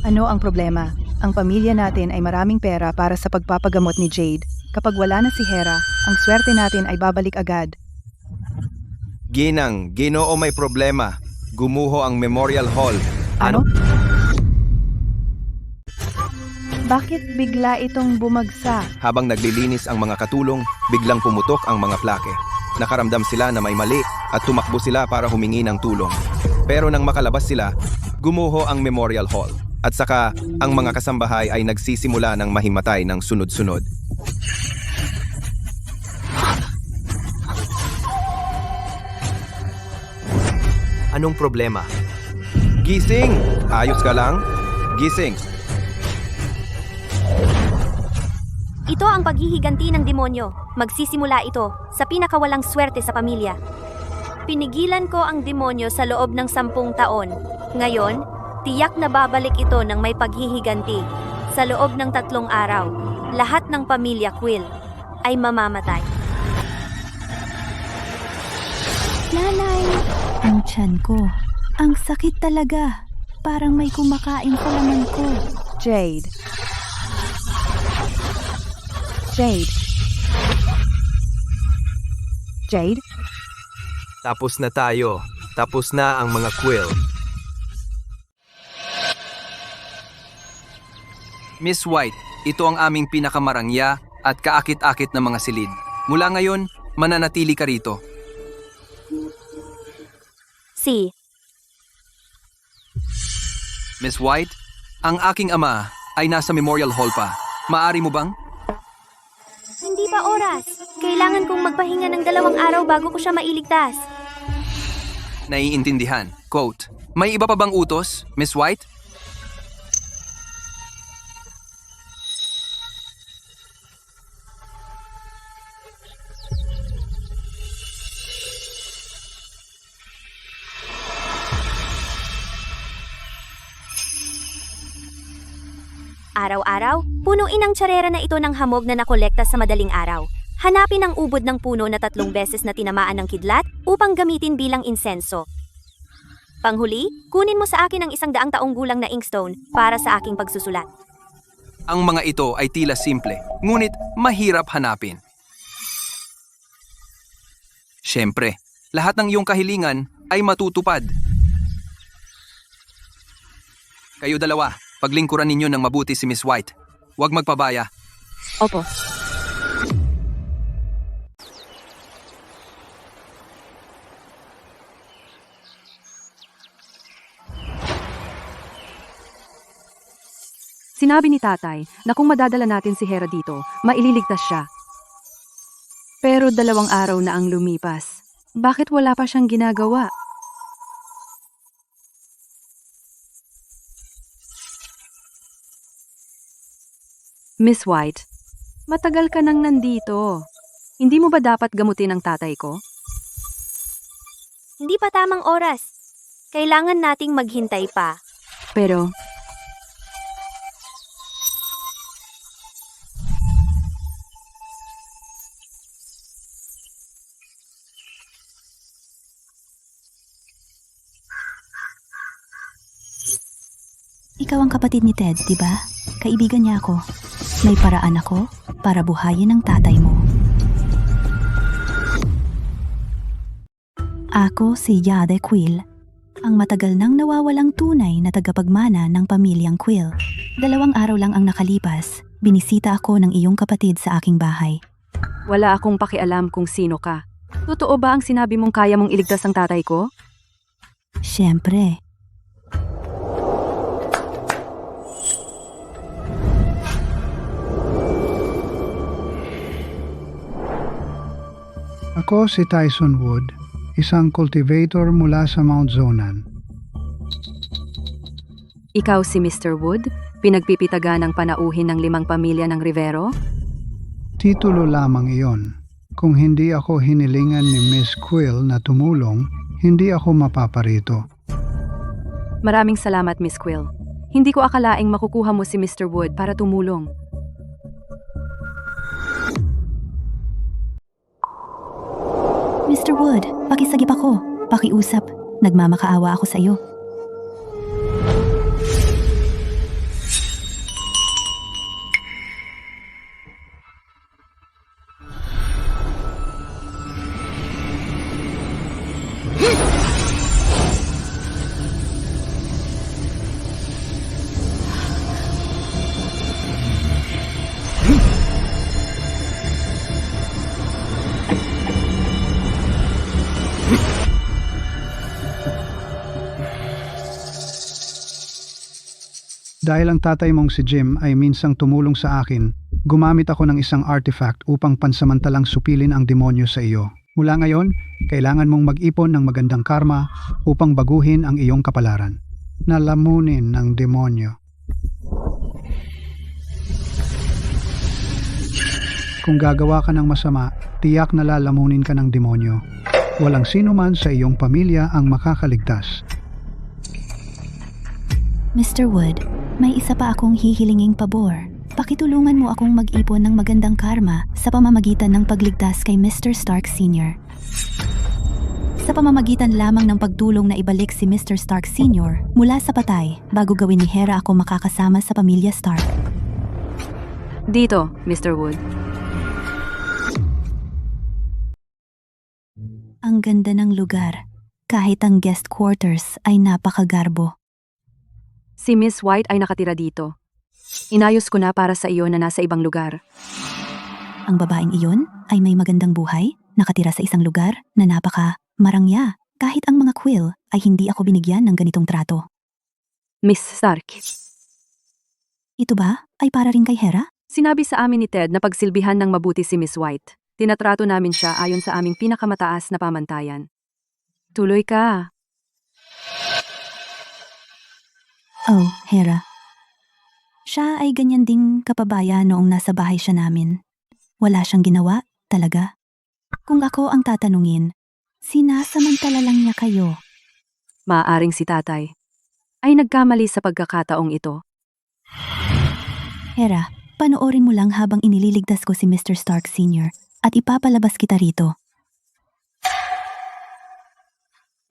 Ano ang problema? Ang pamilya natin ay maraming pera para sa pagpapagamot ni Jade. Kapag wala na si Hera, ang swerte natin ay babalik agad. Ginang, Ginoo may problema. Gumuho ang Memorial Hall. Ano? Bakit bigla itong bumagsak? Habang naglilinis ang mga katulong, biglang pumutok ang mga plake. Nakaramdam sila na may mali at tumakbo sila para humingi ng tulong. Pero nang makalabas sila, gumuho ang Memorial Hall. At saka, ang mga kasambahay ay nagsisimula ng mahimatay ng sunod-sunod. Anong problema? Gising! Ayos ka lang? Gising! Ito ang paghihiganti ng demonyo. Magsisimula ito sa pinakawalang swerte sa pamilya. Pinigilan ko ang demonyo sa loob ng 10 taon. Ngayon, tiyak na babalik ito ng may paghihiganti. Sa loob ng 3 araw, lahat ng pamilya Quill ay mamamatay. Nanay, ang tiyan ko. Ang sakit talaga. Parang may kumakain sa laman ko. Jade. Jade. Jade? Tapos na tayo. Tapos na ang mga Quill. Miss White, ito ang aming pinakamarangya at kaakit-akit na mga silid. Mula ngayon, mananatili ka rito. Si. Miss White, ang aking ama ay nasa Memorial Hall pa. Maari mo bang? Hindi pa oras. Kailangan kong magpahinga ng 2 araw bago ko siya mailigtas. Naiintindihan. Quote, may iba pa bang utos, Miss White? Araw-araw, punuin ang tsarera na ito ng hamog na nakolekta sa madaling araw. Hanapin ang ubod ng puno na 3 beses na tinamaan ng kidlat upang gamitin bilang insenso. Panghuli, kunin mo sa akin ang 100 taong gulang na inkstone para sa aking pagsusulat. Ang mga ito ay tila simple, ngunit mahirap hanapin. Siyempre, lahat ng iyong kahilingan ay matutupad. Kayo dalawa, paglingkuran ninyo ng mabuti si Miss White. Huwag magpabaya. Opo. Sinabi ni tatay na kung madadala natin si Hera dito, maililigtas siya. Pero 2 araw na ang lumipas. Bakit wala pa siyang ginagawa? Miss White, matagal ka nang nandito. Hindi mo ba dapat gamutin ang tatay ko? Hindi pa tamang oras. Kailangan nating maghintay pa. Pero, Ikaw ang kapatid ni Ted, di ba? Kaibigan niya ako. May paraan ako para buhayin ang tatay mo. Ako si Jade Quill, ang matagal nang nawawalang tunay na tagapagmana ng pamilyang Quill. 2 araw lang ang nakalipas, binisita ako ng iyong kapatid sa aking bahay. wala akong pakialam kung sino ka. Totoo ba ang sinabi mong kaya mong iligtas ang tatay ko? Siyempre, Ako si Tyson Wood, isang cultivator mula sa Mount Zonan. Ikaw si Mr. Wood, pinagpipitaga ng panauhin ng 5 pamilya ng Rivero? Titulo lamang iyon. Kung hindi ako hinilingan ni Miss Quill na tumulong, hindi ako mapaparito. Maraming salamat, Miss Quill. Hindi ko akalaing makukuha mo si Mr. Wood para tumulong. Mr. Wood, pakisagip ako. Pakiusap. Nagmamakaawa ako sa iyo. Dahil ang tatay mong si Jim ay minsang tumulong sa akin, gumamit ako ng isang artifact upang pansamantalang supilin ang demonyo sa iyo. Mula ngayon, kailangan mong mag-ipon ng magandang karma upang baguhin ang iyong kapalaran. Nalamunin ng demonyo. Kung gagawa ka ng masama, tiyak na lalamunin ka ng demonyo. Walang sino man sa iyong pamilya ang makakaligtas. Mr. Wood, may isa pa akong hihilinging pabor. Pakitulungan mo akong mag-ipon ng magandang karma sa pamamagitan ng pagligtas kay Mr. Stark Sr. Sa pamamagitan lamang ng pagtulong na ibalik si Mr. Stark Sr. mula sa patay bago gawin ni Hera ako makakasama sa pamilya Stark. Dito, Mr. Wood. Ang ganda ng lugar, kahit ang guest quarters ay napakagarbo. Si Miss White ay nakatira dito. Inayos ko na para sa iyo na nasa ibang lugar. Ang babaeng iyon ay may magandang buhay, nakatira sa isang lugar na marangya, kahit ang mga Quill ay hindi ako binigyan ng ganitong trato. Miss Stark, Ito ba ay para rin kay Hera? sinabi sa amin ni Ted na pagsilbihan ng mabuti si Miss White. Tinatrato namin siya ayon sa aming pinakamataas na pamantayan. Tuloy ka. Oh, Hera. Siya ay ganyan ding kapabaya noong nasa bahay siya namin. Wala siyang ginawa, talaga. Kung ako ang tatanungin, sinasamantala lang niya kayo. Maaaring si tatay ay nagkamali sa pagkakataong ito. Hera, panoorin mo lang habang inililigtas ko si Mr. Stark Sr. at ipapalabas kita rito.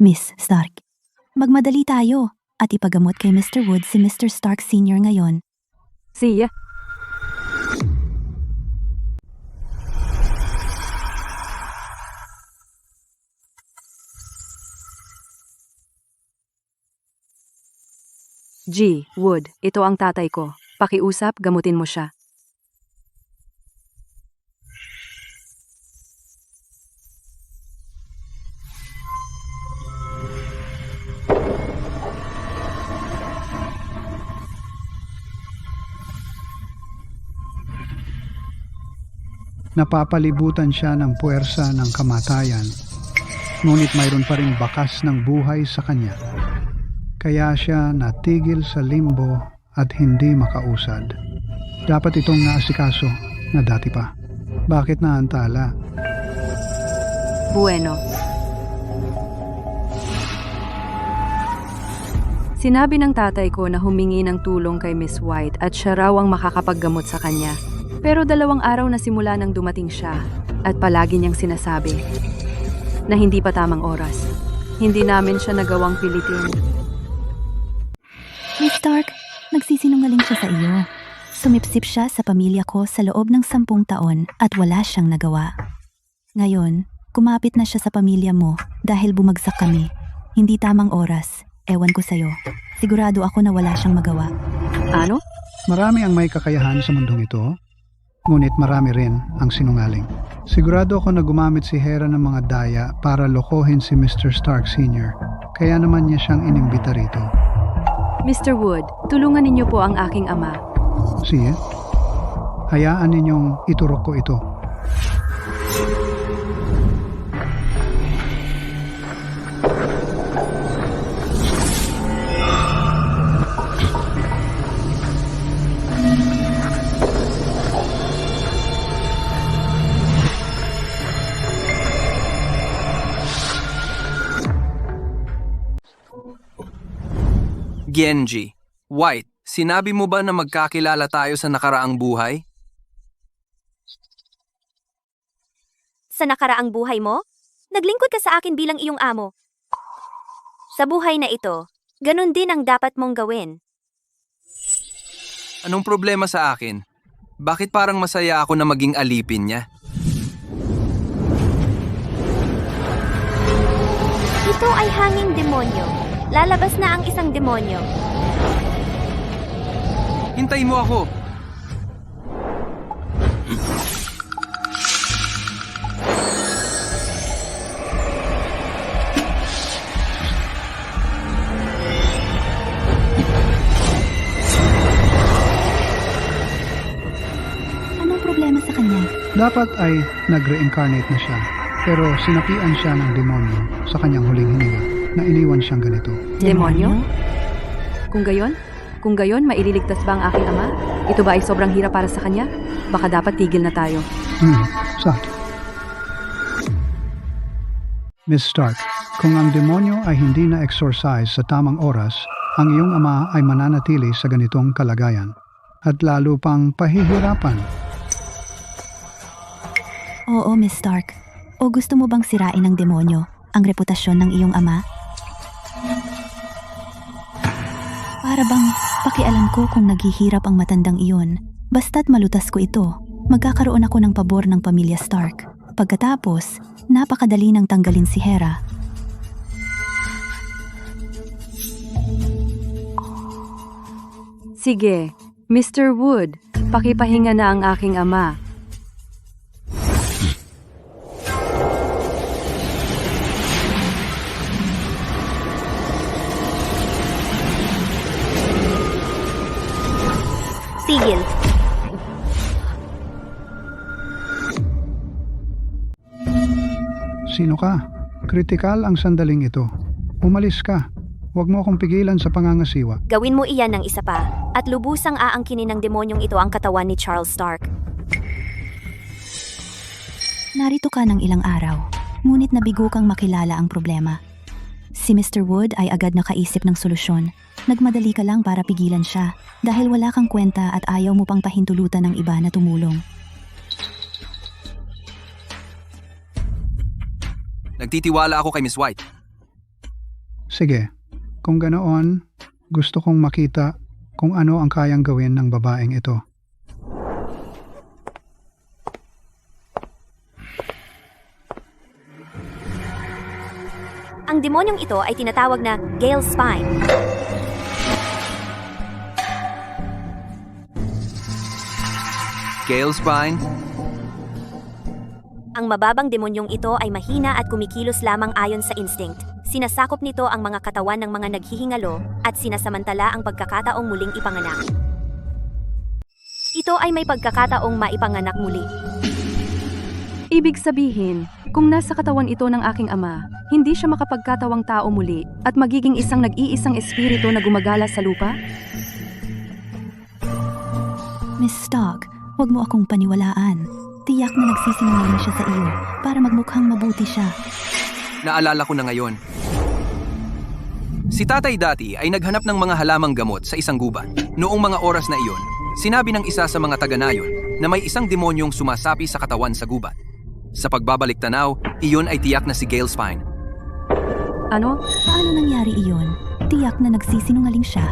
Miss Stark, magmadali tayo at ipagamot kay Mr. Wood si Mr. Stark Sr. ngayon. Siya. G. Wood, ito ang tatay ko. Pakiusap, gamutin mo siya. Napapalibutan siya ng puwersa ng kamatayan, ngunit mayroon pa ring bakas ng buhay sa kanya. Kaya siya natigil sa limbo at hindi makausad. Dapat itong naasikaso na dati pa. Bakit naantala? Bueno. Sinabi ng tatay ko na humingi ng tulong kay Miss White at siya raw ang makakapaggamot sa kanya. Pero 2 araw na simula nang dumating siya at palagi niyang sinasabi na hindi pa tamang oras. Hindi namin siya nagawang pilitin. Miss Stark, nagsisinungaling siya sa iyo. Sumipsip siya sa pamilya ko sa loob ng 10 taon at wala siyang nagawa. Ngayon, kumapit na siya sa pamilya mo dahil bumagsak kami. Hindi tamang oras. Ewan ko sa'yo. Sigurado ako na wala siyang magawa. Ano? Marami ang may kakayahan sa mundong ito, ngunit marami rin ang sinungaling. Sigurado ako na gumamit si Hera ng mga daya para lokohin si Mr. Stark Sr. Kaya naman niya siyang inimbita rito. Mr. Wood, tulungan ninyo po ang aking ama. Sige, hayaan ninyong iturok ko ito. Genji, White, sinabi mo ba na magkakilala tayo sa nakaraang buhay? Sa nakaraang buhay mo? Naglingkod ka sa akin bilang iyong amo. Sa buhay na ito, ganun din ang dapat mong gawin. Anong problema sa akin? Bakit parang masaya ako na maging alipin niya? Ito ay hanging demonyo. Lalabas na ang isang demonyo. Hintayin mo ako! Anong problema sa kanya? Dapat ay nag-reincarnate na siya, pero sinapian siya ng demonyo sa kanyang huling hininga na iniwan siyang ganito. Demonyo? Kung gayon, maililigtas ba ang aking ama? Ito ba ay sobrang hirap para sa kanya? Baka dapat tigil na tayo. Sakto. Miss Stark, kung ang demonyo ay hindi na-exorcise sa tamang oras, ang iyong ama ay mananatili sa ganitong kalagayan at lalo pang pahihirapan. Oo, Miss Stark. O gusto mo bang sirain ng demonyo ang reputasyon ng iyong ama? Para bang pakialam ko kung naghihirap ang matandang iyon. Basta't malutas ko ito, magkakaroon ako ng pabor ng pamilya Stark. Pagkatapos, napakadali nang tanggalin si Hera. Sige, Mr. Wood, pakipahinga na ang aking ama. Tigil. Sino ka? Kritikal ang sandaling ito. Umalis ka. Huwag mo akong pigilan sa pangangasiwa. Gawin mo iyan ng isa pa, at lubusang aangkinin ng demonyong ito ang katawan ni Charles Stark. Narito ka ng ilang araw, ngunit nabigo kang makilala ang problema. Si Mr. Wood ay agad nakaisip ng solusyon. Nagmadali ka lang para pigilan siya dahil wala kang kwenta at ayaw mo pang pahintulutan ng iba na tumulong. Nagtitiwala ako kay Miss White. Sige, kung ganoon, gusto kong makita kung ano ang kayang gawin ng babaeng ito. Ang demonyong ito ay tinatawag na Gale Spine. Gale Spine? Ang mababang demonyong ito ay mahina at kumikilos lamang ayon sa instinct. Sinasakop nito ang mga katawan ng mga naghihingalo at sinasamantala ang pagkakataong muling ipanganak. Ito ay may pagkakataong maipanganak muli. Ibig sabihin, kung nasa katawan ito ng aking ama, hindi siya makapagkatawang tao muli at magiging isang nag-iisang espiritu na gumagala sa lupa? Miss Stark, huwag mo akong paniwalaan. Tiyak na nagsisinungaling siya sa iyo para magmukhang mabuti siya. Naalala ko na ngayon. Si tatay dati ay naghanap ng mga halamang gamot sa isang gubat. Noong mga oras na iyon, sinabi ng isa sa mga taga-nayon na may isang demonyong sumasapi sa katawan sa gubat. Sa pagbabalik tanaw, iyon ay tiyak na si Gale Spine. Paano nangyari iyon? Tiyak na nagsisinungaling siya.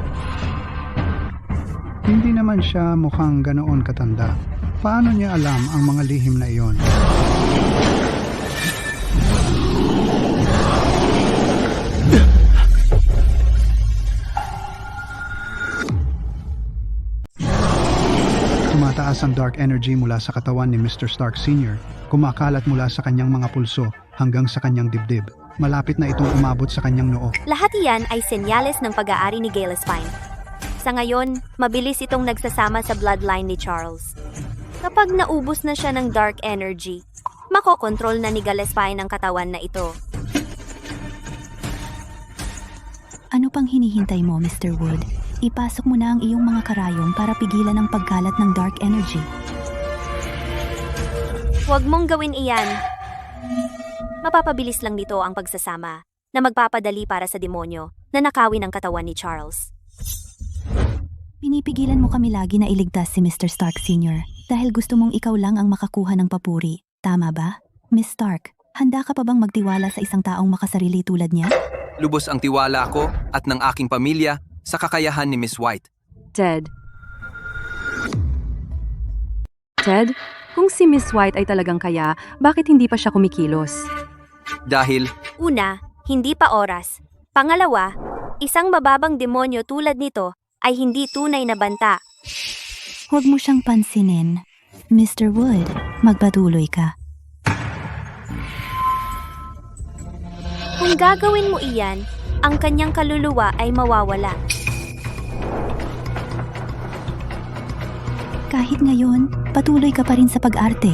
Hindi naman siya mukhang ganoon katanda. Paano niya alam ang mga lihim na iyon? Tumataas ang dark energy mula sa katawan ni Mr. Stark Sr., kumakalat mula sa kanyang mga pulso hanggang sa kanyang dibdib. Malapit na itong umabot sa kanyang noo. Lahat iyan ay senyales ng pag-aari ni Gale Spine. Sa ngayon, mabilis itong nagsasama sa bloodline ni Charles. Kapag naubos na siya ng dark energy, makokontrol na ni Gale Spine ang katawan na ito. Ano pang hinihintay mo, Mr. Wood? Ipasok mo na ang iyong mga karayom para pigilan ang pagkalat ng dark energy. Huwag mong gawin iyan. Mapapabilis lang nito ang pagsasama na magpapadali para sa demonyo na nakawin ang katawan ni Charles. Pinipigilan mo kami lagi na iligtas si Mr. Stark Sr. dahil gusto mong ikaw lang ang makakuha ng papuri. Tama ba? Miss Stark, handa ka pa bang magtiwala sa isang taong makasarili tulad niya? Lubos ang tiwala ko at ng aking pamilya sa kakayahan ni Miss White. Ted, kung si Miss White ay talagang kaya, bakit hindi pa siya kumikilos? Dahil, Una, hindi pa oras. Pangalawa, isang mababang demonyo tulad nito ay hindi tunay na banta. Huwag mo siyang pansinin. Mr. Wood, magpatuloy ka. Kung gagawin mo iyan, ang kanyang kaluluwa ay mawawala. Kahit ngayon, patuloy ka pa rin sa pag-arte.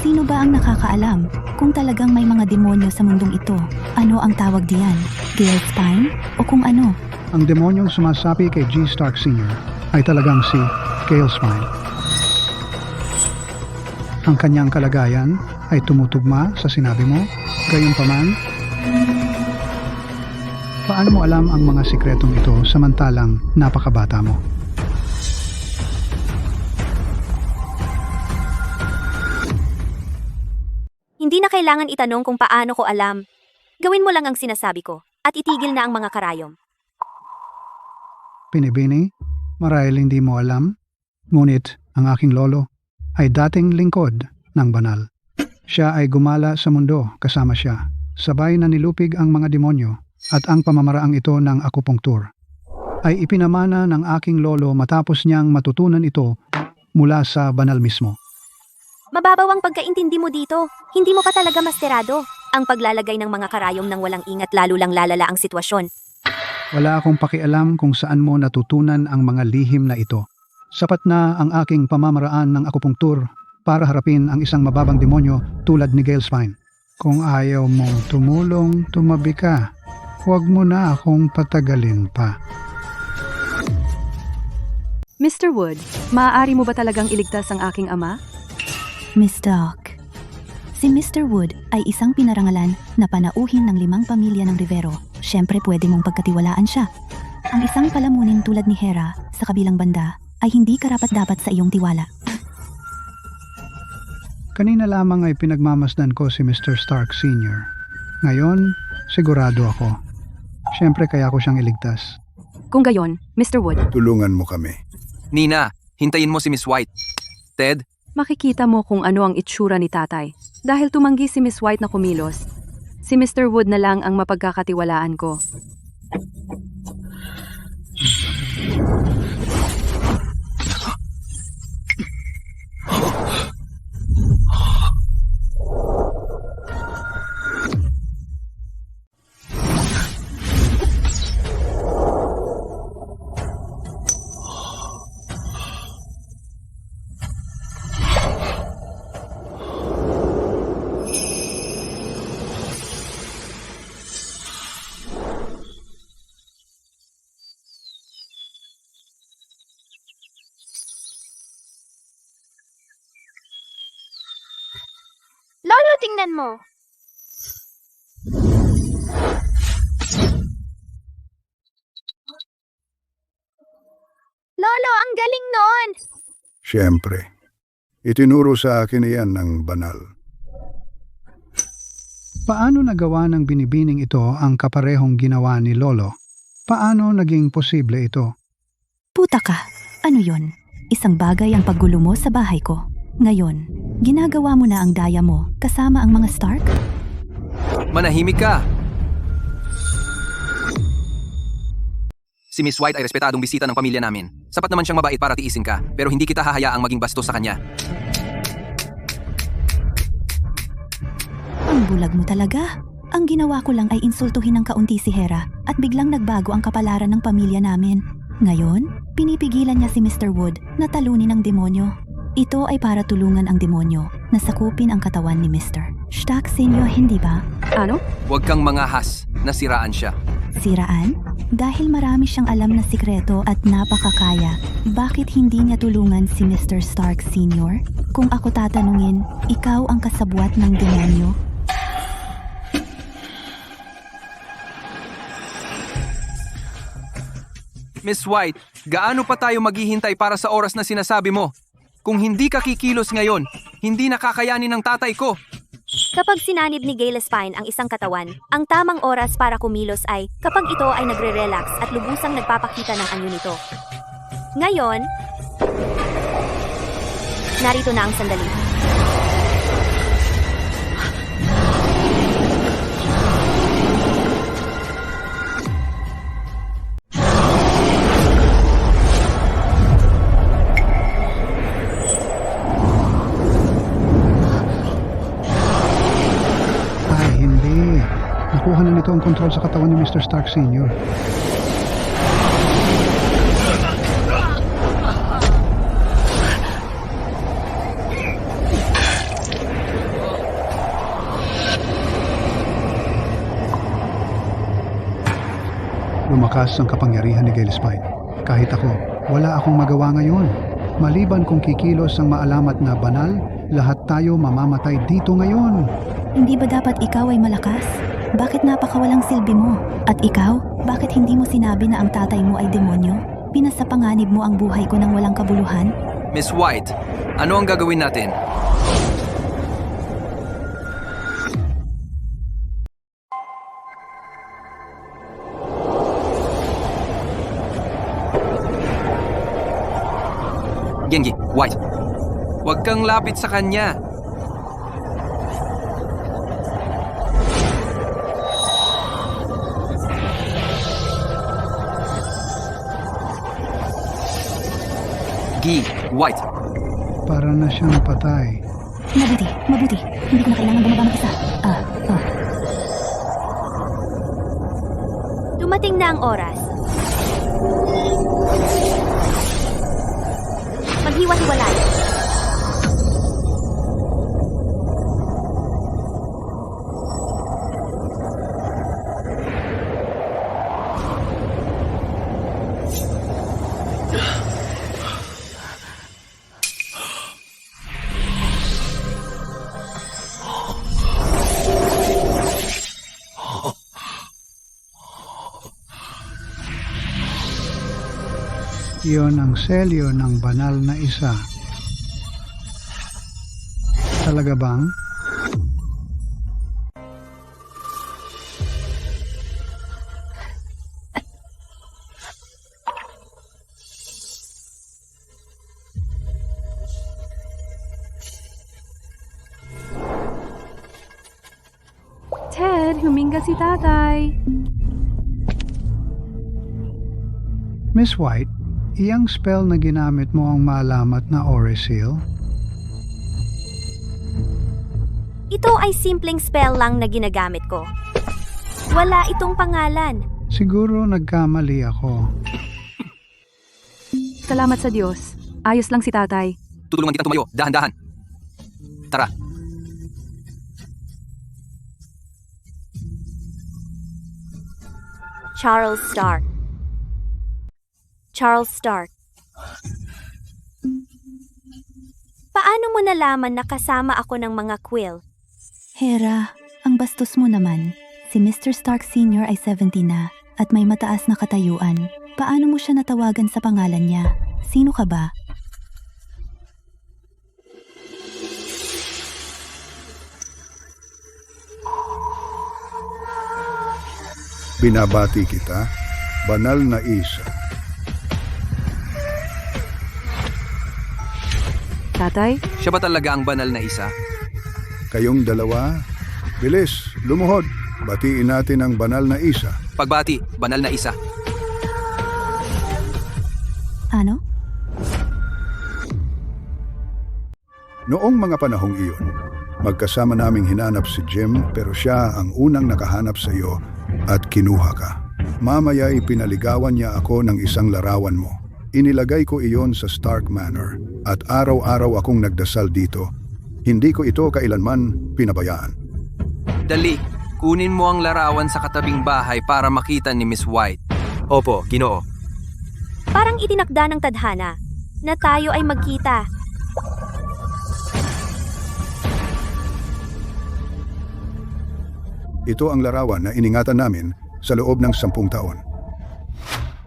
Sino ba ang nakakaalam kung talagang may mga demonyo sa mundong ito? Ano ang tawag diyan? Gale Spine? O kung ano? Ang demonyong sumasapi kay G. Stark Sr. ay talagang si Gale Spine. Ang kanyang kalagayan ay tumutugma sa sinabi mo, gayunpaman. Paano mo alam ang mga sikretong ito samantalang napakabata mo? Hindi na kailangan itanong kung paano ko alam. Gawin mo lang ang sinasabi ko at itigil na ang mga karayom. Pinibini, marahil hindi mo alam, ngunit ang aking lolo ay dating lingkod ng banal. Siya ay gumala sa mundo kasama siya, sabay na nilupig ang mga demonyo at ang pamamaraang ito ng akupunktur ay ipinamana ng aking lolo matapos niyang matutunan ito mula sa banal mismo. Mababaw ang pagkaintindi mo dito. Hindi mo pa talaga masterado ang paglalagay ng mga karayom ng walang ingat, lalo lang lalala ang sitwasyon. Wala akong pakialam kung saan mo natutunan ang mga lihim na ito. Sapat na ang aking pamamaraan ng akupunktur para harapin ang isang mababang demonyo tulad ni Gale Spine. Kung ayaw mong tumulong, tumabi ka. Huwag mo na akong patagalin pa. Mr. Wood, maaari mo ba talagang iligtas ang aking ama? Miss Stark. Si Mr. Wood ay isang pinarangalan na panauhin ng 5 pamilya ng Rivero. Siyempre pwede mong pagkatiwalaan siya. Ang isang palamunin tulad ni Hera sa kabilang banda ay hindi karapat-dapat sa iyong tiwala. Kanina lamang ay pinagmamasdan ko si Mr. Stark Sr. Ngayon, sigurado ako. Siyempre kaya ko siyang iligtas. Kung gayon, Mr. Wood, Tulungan mo kami. Nina, hintayin mo si Miss White. Ted, makikita mo kung ano ang itsura ni tatay. Dahil tumanggi si Miss White na kumilos, si Mr. Wood na lang ang mapagkakatiwalaan ko. Lolo, tingnan mo. Ang galing nun! Siyempre, itinuro sa akin iyan ng banal. Paano nagawa ng binibining ito ang kaparehong ginawa ni Lolo? Paano naging posible ito? Puta ka, ano yon? Isang bagay ang paggulo mo sa bahay ko. Ngayon, ginagawa mo na ang daya mo kasama ang mga Stark? Manahimik ka! Si Miss White ay respetadong bisita ng pamilya namin. Sapat naman siyang mabait para tiisin ka, pero hindi kita hahayaang maging bastos sa kanya. Ang bulag mo talaga. Ang ginawa ko lang ay insultuhin ng kaunti si Hera at biglang nagbago ang kapalaran ng pamilya namin. Ngayon, pinipigilan niya si Mr. Wood na talunin ang demonyo. Ito ay para tulungan ang demonyo na sakupin ang katawan ni Mr. Stark Sr., hindi ba? Ano? Huwag kang mangahas, nasiraan siya. Siraan? Dahil marami siyang alam na sikreto at napakakaya, bakit hindi niya tulungan si Mr. Stark Sr.? Kung ako tatanungin, ikaw ang kasabwat ng demonyo? Miss White, gaano pa tayo maghihintay para sa oras na sinasabi mo? Kung hindi ka kikilos ngayon, hindi nakakayanin ng tatay ko. Kapag sinanib ni Gillespine ang isang katawan, ang tamang oras para kumilos ay kapag ito ay nagre-relax at lubusang nagpapakita ng anyo nito. Ngayon, narito na ang sandali. Nakuha na nito ang kontrol sa katawan ni Mr. Stark Sr. Lumakas ang kapangyarihan ni Gillespine. Kahit ako, wala akong magawa ngayon. Maliban kung kikilos ang maalamat na banal, lahat tayo mamamatay dito ngayon. Hindi ba dapat ikaw ay malakas? Bakit napakawalang silbi mo? At ikaw, bakit hindi mo sinabi na ang tatay mo ay demonyo? Pinasapanganib mo ang buhay ko ng walang kabuluhan? Miss White, ano ang gagawin natin? Genji, White, huwag kang lapit sa kanya. Gi, White. Para na siyang patay. Mabuti. Hindi ko na kailangan bumaba mag-isa. Dumating na ang oras. Maghiwa-hiwalay. Iyon ang selyo ng banal na isa. Talaga bang? Ted, huminga si tatay. Miss White, iyang spell na ginamit mo ang malamat na Oresil? Ito ay simpleng spell lang na ginagamit ko. Wala itong pangalan. Siguro nagkamali ako. Salamat sa Diyos. Ayos lang si tatay. Tutulungan kitang tumayo, dahan-dahan. Tara. Charles Stark. Paano mo nalaman na kasama ako ng mga Quill? Hera, ang bastos mo naman. Si Mr. Stark Sr. ay 70 na at may mataas na katayuan. Paano mo siya natawagan sa pangalan niya? Sino ka ba? Binabati kita, banal na Isa. Tatay? Siya ba talaga ang banal na isa? Kayong dalawa, bilis, lumuhod. Batiin natin ang banal na Isa. Pagbati, banal na isa. Ano? Noong mga panahong iyon, magkasama naming hinanap si Jim pero siya ang unang nakahanap sa iyo at kinuha ka. Mamaya ipinaligawan niya ako ng isang larawan mo. Inilagay ko iyon sa Stark Manor at araw-araw akong nagdasal dito. Hindi ko ito kailanman pinabayaan. Dali, kunin mo ang larawan sa katabing bahay para makita ni Miss White. Opo, Ginoo. Parang itinakda ng tadhana na tayo ay magkita. Ito ang larawan na iningatan namin sa loob ng 10 taon.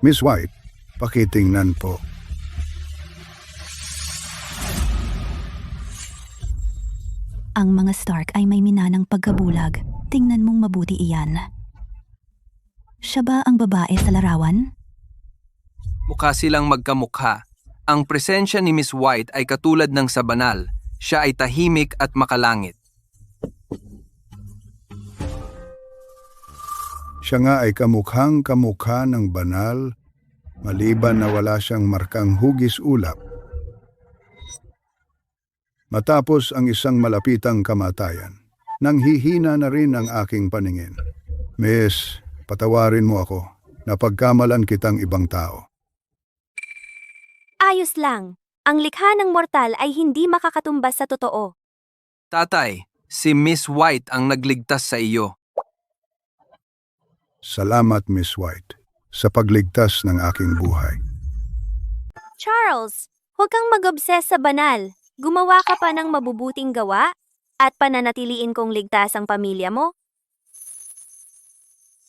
Miss White, pakitingnan po. Ang mga Stark ay may minanang pagkabulag. Tingnan mong mabuti iyan. Siya ba ang babae sa larawan? Mukha silang magkamukha. Ang presensya ni Miss White ay katulad ng sa banal. Siya ay tahimik at makalangit. Siya nga ay kamukhang-kamukha ng banal, maliban na wala siyang markang hugis ulap. Matapos ang isang malapitang kamatayan, nanghihina na rin ang aking paningin. Miss, patawarin mo ako. Napagkamalan kitang ibang tao. Ayos lang. Ang likha ng mortal ay hindi makakatumbas sa totoo. Tatay, si Miss White ang nagligtas sa iyo. Salamat, Miss White, sa pagligtas ng aking buhay. Charles, huwag kang mag-obses sa banal. Gumawa ka pa ng mabubuting gawa at pananatiliin kong ligtas ang pamilya mo.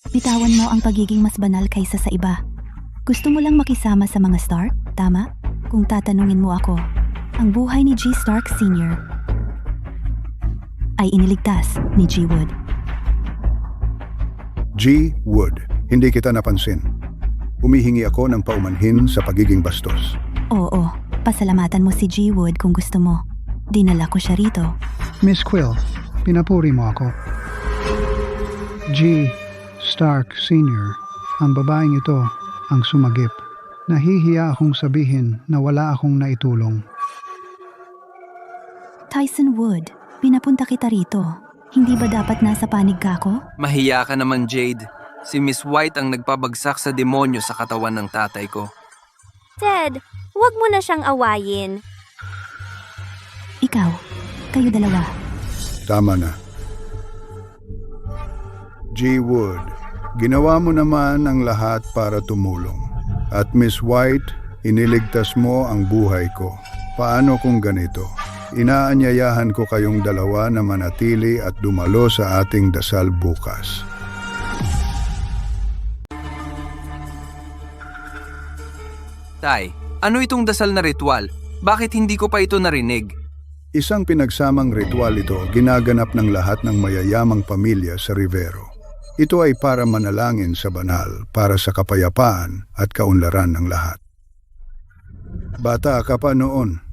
Bitawan mo ang pagiging mas banal kaysa sa iba. Gusto mo lang makisama sa mga Stark, tama? Kung tatanungin mo ako, ang buhay ni G. Stark Sr. ay iniligtas ni G. Wood. G. Wood, hindi kita napansin. Humihingi ako ng paumanhin sa pagiging bastos. Oo, pasalamatan mo si G. Wood kung gusto mo. Dinala ko siya rito. Miss Quill, pinapuri mo ako. G. Stark Sr., ang babaeng ito ang sumagip. Nahihiya akong sabihin na wala akong naitulong. Tyson Wood, pinapunta kita rito. Hindi ba dapat nasa panig ka ako? Mahiya ka naman, Jade. Si Miss White ang nagpabagsak sa demonyo sa katawan ng tatay ko. Ted, huwag mo na siyang awayin. Ikaw, kayo dalawa. Tama na. G. Wood, ginawa mo naman ang lahat para tumulong. At Miss White, iniligtas mo ang buhay ko. Paano kung ganito? Inaanyayahan ko kayong dalawa na manatili at dumalo sa ating dasal bukas. Tay, ano itong dasal na ritual? Bakit hindi ko pa ito narinig? Isang pinagsamang ritual ito ginaganap ng lahat ng mayayamang pamilya sa Rivero. Ito ay para manalangin sa banal, para sa kapayapaan at kaunlaran ng lahat. Bata ka pa noon,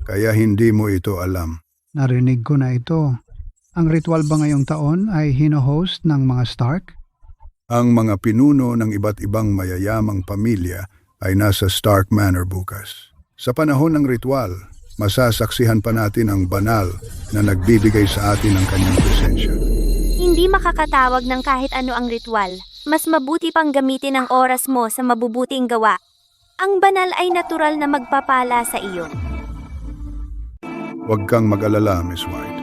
kaya hindi mo ito alam. Narinig ko na ito. Ang ritual ba ngayong taon ay hino-host ng mga Stark? Ang mga pinuno ng iba't ibang mayayamang pamilya ay nasa Stark Manor bukas. Sa panahon ng ritual, masasaksihan pa natin ang banal na nagbibigay sa atin ng kanyang presensya. Hindi makakatawag ng kahit ano ang ritual. Mas mabuti pang gamitin ang oras mo sa mabubuting gawa. Ang banal ay natural na magpapala sa iyo. Huwag kang mag-alala, Miss White.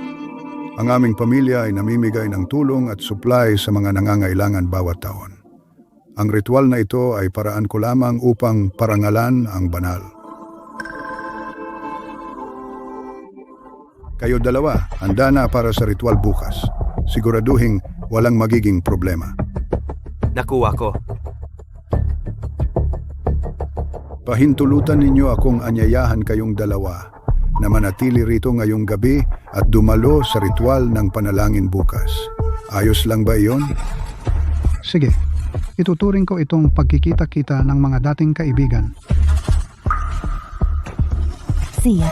Ang aming pamilya ay namimigay ng tulong at supply sa mga nangangailangan bawat taon. Ang ritual na ito ay paraan ko lamang upang parangalan ang banal. Kayo dalawa, handa na para sa ritual bukas. Siguraduhin walang magiging problema. Nakuha ko. Pahintulutan ninyo akong anyayahan kayong dalawa na manatili rito ngayong gabi at dumalo sa ritual ng panalangin bukas. Ayos lang ba iyon? Sige, ituturing ko itong pagkikita-kita ng mga dating kaibigan. Siya,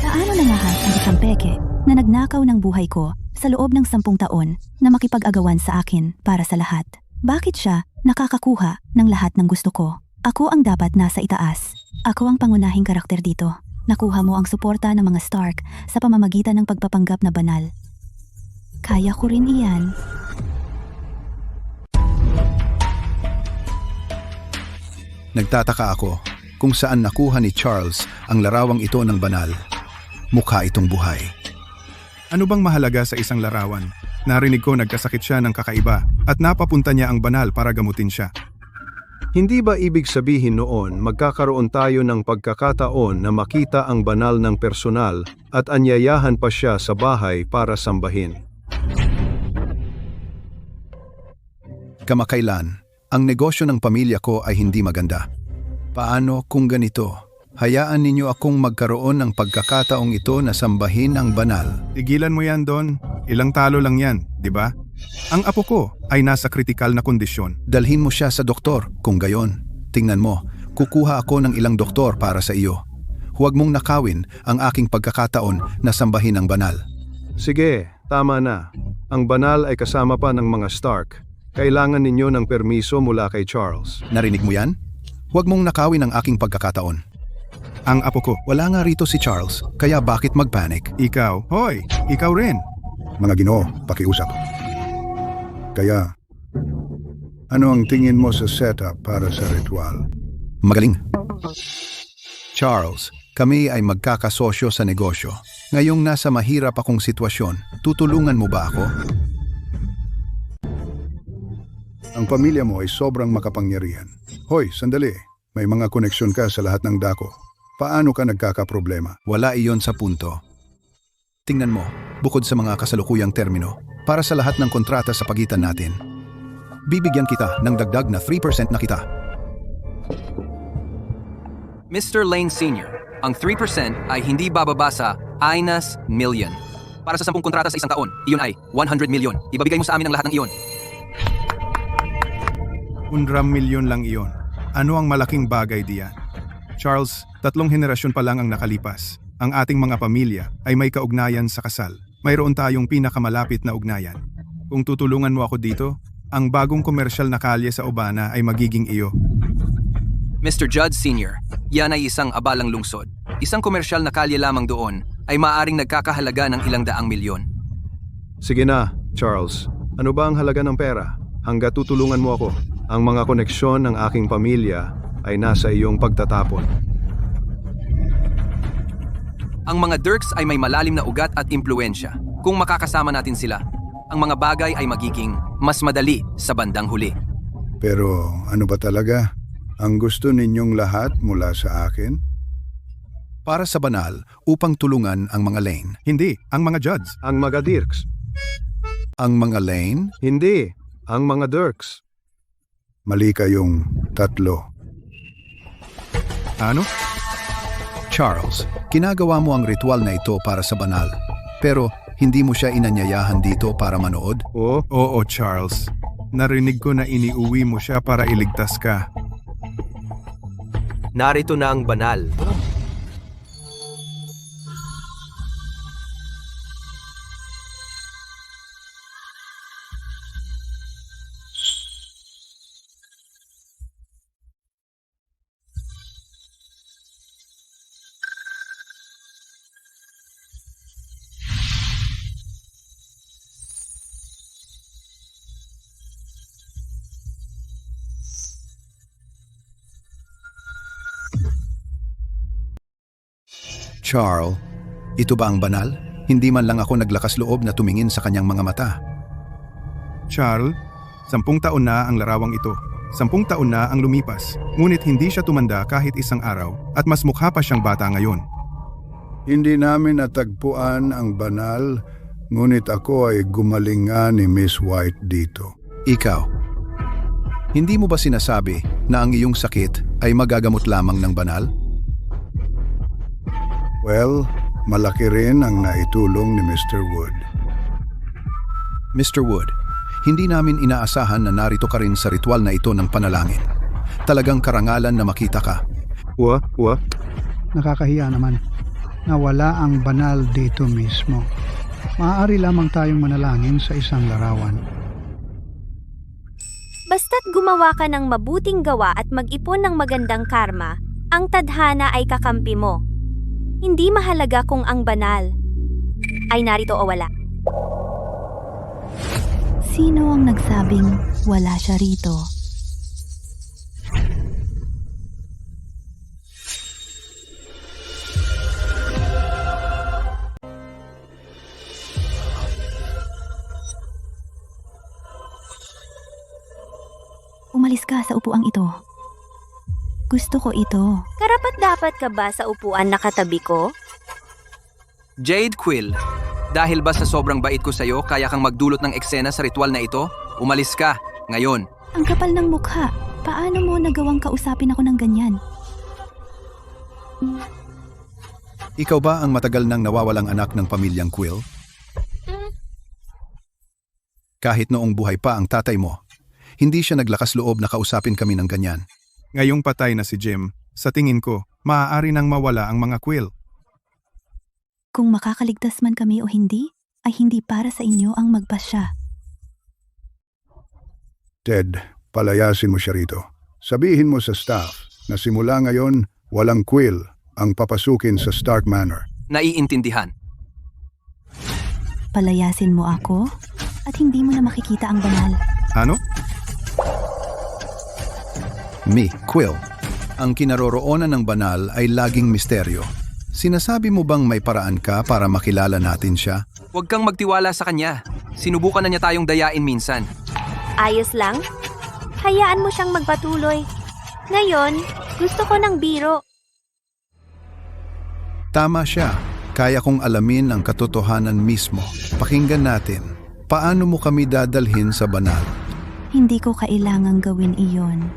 paano nangahat ang isang peke na nagnakaw ng buhay ko sa loob ng 10 taon na makipag-agawan sa akin para sa lahat? Bakit siya nakakakuha ng lahat ng gusto ko? Ako ang dapat nasa itaas. Ako ang pangunahing karakter dito. Nakuha mo ang suporta ng mga Stark sa pamamagitan ng pagpapanggap na banal. Kaya ko rin iyan. Nagtataka ako kung saan nakuha ni Charles ang larawang ito ng banal. Mukha itong buhay. Ano bang mahalaga sa isang larawan? Narinig ko nagkasakit siya ng kakaiba at napapunta niya ang banal para gamutin siya. Hindi ba ibig sabihin noon magkakaroon tayo ng pagkakataon na makita ang banal ng personal at anyayahan pa siya sa bahay para sambahin? Kamakailan, ang negosyo ng pamilya ko ay hindi maganda. Paano kung ganito? Hayaan ninyo akong magkaroon ng pagkakataong ito na sambahin ang banal. Tigilan mo yan, Don. Ilang talo lang yan, di ba? Ang apo ko ay nasa kritikal na kondisyon. Dalhin mo siya sa doktor. Kung gayon, tingnan mo, kukuha ako ng ilang doktor para sa iyo. Huwag mong nakawin ang aking pagkakataon na sambahin ang banal. Sige, tama na. Ang banal ay kasama pa ng mga Stark. Kailangan ninyo ng permiso mula kay Charles. Narinig mo yan? Huwag mong nakawin ang aking pagkakataon. Ang apo ko, Wala nga rito si Charles, kaya bakit magpanic? ikaw, hoy, ikaw rin. Mga Ginoo, pakiusap. Kaya, ano ang tingin mo sa setup para sa ritual? Magaling. Charles, kami ay magkakasosyo sa negosyo. Ngayong nasa mahirap akong sitwasyon, tutulungan mo ba ako? Ang pamilya mo ay sobrang makapangyarihan. Hoy, sandali. May mga koneksyon ka sa lahat ng dako. Paano ka nagkakaproblema? Wala iyon sa punto. Tingnan mo, bukod sa mga kasalukuyang termino, para sa lahat ng kontrata sa pagitan natin, bibigyan kita ng dagdag na 3% na kita. Mr. Lane Sr., ang 3% ay hindi bababa sa Inas million. Para sa 10 kontrata sa isang taon, iyon ay 100 million. Ibabigay mo sa amin ang lahat ng iyon. 100 milyon lang iyon. Ano ang malaking bagay diyan? Charles, 3 henerasyon pa lang ang nakalipas. Ang ating mga pamilya ay may kaugnayan sa kasal. Mayroon tayong pinakamalapit na ugnayan. Kung tutulungan mo ako dito, ang bagong komersyal na kalye sa Obana ay magiging iyo. Mr. Judd Sr., yan ay isang abalang lungsod. Isang komersyal na kalye lamang doon ay maaaring nagkakahalaga ng ilang daang milyon. Sige na, Charles. Ano ba ang halaga ng pera? Hanggat tutulungan mo ako. Ang mga koneksyon ng aking pamilya ay nasa iyong pagtatapon. Ang mga Dirks ay may malalim na ugat at impluensya. Kung makakasama natin sila, ang mga bagay ay magiging mas madali sa bandang huli. Pero ano ba talaga? Ang gusto ninyong lahat mula sa akin? Para sa banal, upang tulungan ang mga Lane. Hindi, ang mga Judds. Ang mga Dirks. Ang mga Lane? Hindi, ang mga Dirks. Mali kayong 3. Ano? Charles, ginagawa mo ang ritual na ito para sa banal. Pero hindi mo siya inanyayahan dito para manood? Oo, Charles. Narinig ko na iniuwi mo siya para iligtas ka. Narito na ang banal. Charles, ito ba ang banal? Hindi man lang ako naglakas loob na tumingin sa kanyang mga mata. Charles, 10 taon na ang larawang ito. 10 taon na ang lumipas. Ngunit hindi siya tumanda kahit isang araw at mas mukha pa siyang bata ngayon. Hindi namin natagpuan ang banal, ngunit ako ay gumaling nga ni Miss White dito. Ikaw, hindi mo ba sinasabi na ang iyong sakit ay magagamot lamang ng banal? Well, malaki rin ang naitulong ni Mr. Wood. Mr. Wood, hindi namin inaasahan na narito ka rin sa ritual na ito ng panalangin. Talagang karangalan na makita ka. Nakakahiya naman. Nawala ang banal dito mismo. Maaari lamang tayong manalangin sa isang larawan. Basta't gumawa ka ng mabuting gawa at mag-ipon ng magandang karma, ang tadhana ay kakampi mo. Hindi mahalaga kung ang banal ay narito o wala. Sino ang nagsabing wala siya rito? Umalis ka sa upuang ito. Gusto ko ito. Karapat-dapat ka ba sa upuan na katabi ko? Jade Quill, dahil ba sa sobrang bait ko sa'yo kaya kang magdulot ng eksena sa ritual na ito? Umalis ka, ngayon. Ang kapal ng mukha. Paano mo nagawang kausapin ako ng ganyan? Ikaw ba ang matagal nang nawawalang anak ng pamilyang Quill? Kahit noong buhay pa ang tatay mo, hindi siya naglakas loob na kausapin kami ng ganyan. Ngayong patay na si Jim, sa tingin ko, maaari nang mawala ang mga Quill. Kung makakaligtas man kami o hindi, ay hindi para sa inyo ang magpasya. Ted, palayasin mo siya rito. Sabihin mo sa staff na simula ngayon, walang Quill ang papasukin sa Stark Manor. Naiintindihan. Palayasin mo ako at hindi mo na makikita ang banal. Ano? Quill, ang kinaroroonan ng banal ay laging misteryo. Sinasabi mo bang may paraan ka para makilala natin siya? Huwag kang magtiwala sa kanya. Sinubukan na niya tayong dayain minsan. Ayos lang? Hayaan mo siyang magpatuloy. Ngayon, gusto ko ng biro. Tama siya. Kaya kong alamin ang katotohanan mismo. Pakinggan natin. Paano mo kami dadalhin sa banal? Hindi ko kailangang gawin iyon.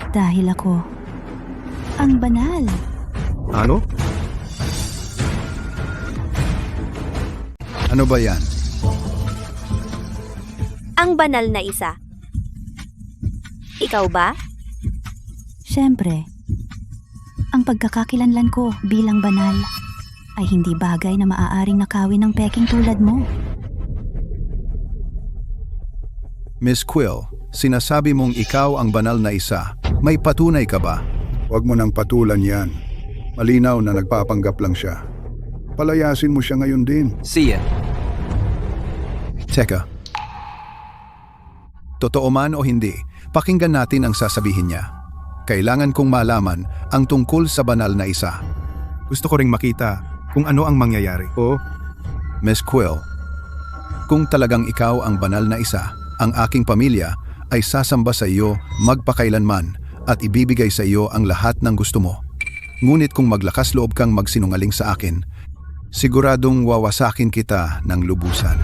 Dahil ako ang banal. Ano? Ano ba yan? Ang banal na isa. Ikaw ba? Siyempre, ang pagkakakilanlan ko bilang banal ay hindi bagay na maaaring nakawin ng peking tulad mo. Miss Quill, sinasabi mong ikaw ang banal na isa. May patunay ka ba? Huwag mo nang patulan yan. Malinaw na nagpapanggap lang siya. Palayasin mo siya ngayon din. Siya. Teka. Totoo man o hindi, pakinggan natin ang sasabihin niya. Kailangan kong malaman ang tungkol sa banal na isa. Gusto ko ring makita kung ano ang mangyayari. Miss Quill, kung talagang ikaw ang banal na isa, ang aking pamilya ay sasamba sa iyo magpakailanman at ibibigay sa iyo ang lahat ng gusto mo. Ngunit kung maglakas loob kang magsinungaling sa akin, siguradong wawasakin kita ng lubusan.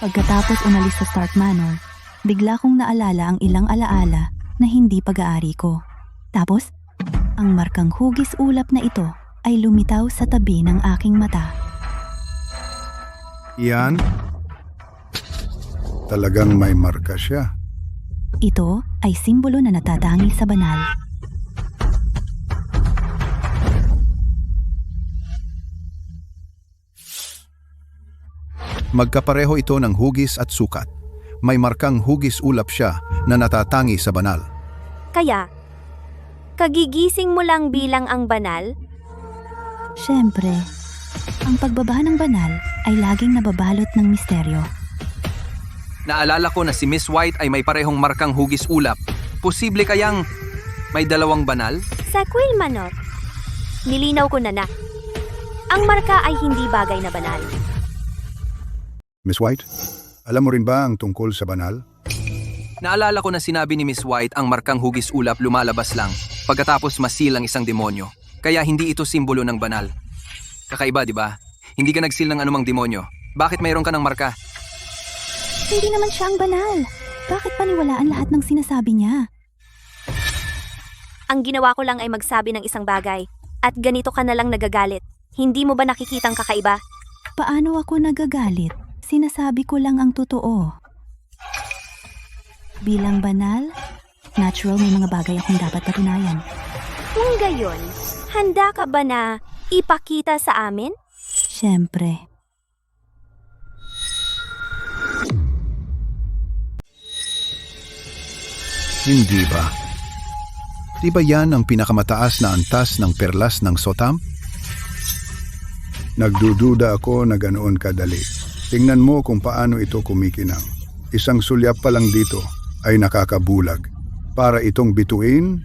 Pagkatapos umalis sa Stark Manor, bigla kong naalala ang ilang alaala na hindi pag-aari ko. Tapos, ang markang hugis ulap na ito ay lumitaw sa tabi ng aking mata. Iyan? Talagang may marka siya. Ito ay simbolo na natatangi sa banal. Magkapareho ito ng hugis at sukat. May markang hugis ulap siya na natatangi sa banal. Kaya, kagigising mo lang bilang ang banal? Siyempre, ang pagbaba ng banal ay laging nababalot ng misteryo. Naalala ko na si Miss White ay may parehong markang hugis ulap. Posible kayang may dalawang banal? Sa Quill Manor, nilinaw ko na. Ang marka ay hindi bagay na banal. Miss White, alam mo rin ba ang tungkol sa banal? Naalala ko na sinabi ni Miss White ang markang hugis ulap lumalabas lang pagkatapos masil ang isang demonyo. Kaya hindi ito simbolo ng banal. Kakaiba, di ba? Hindi ka nagsil ng anumang demonyo. Bakit mayroon ka ng marka? Hindi naman siya ang banal. Bakit paniwalaan lahat ng sinasabi niya? Ang ginawa ko lang ay magsabi ng isang bagay. At ganito ka na lang nagagalit. Hindi mo ba nakikitang kakaiba? Paano ako nagagalit? Sinasabi ko lang ang totoo. Bilang banal, natural may mga bagay akong dapat patunayan. Kung gayon, handa ka ba na ipakita sa amin? Siyempre. Hindi ba? Di ba yan ang pinakamataas na antas ng perlas ng Sotam? Nagdududa ako na ganoon kadali. Tingnan mo kung paano ito kumikinang. Isang sulyap pa lang dito ay nakakabulag. Para itong bituin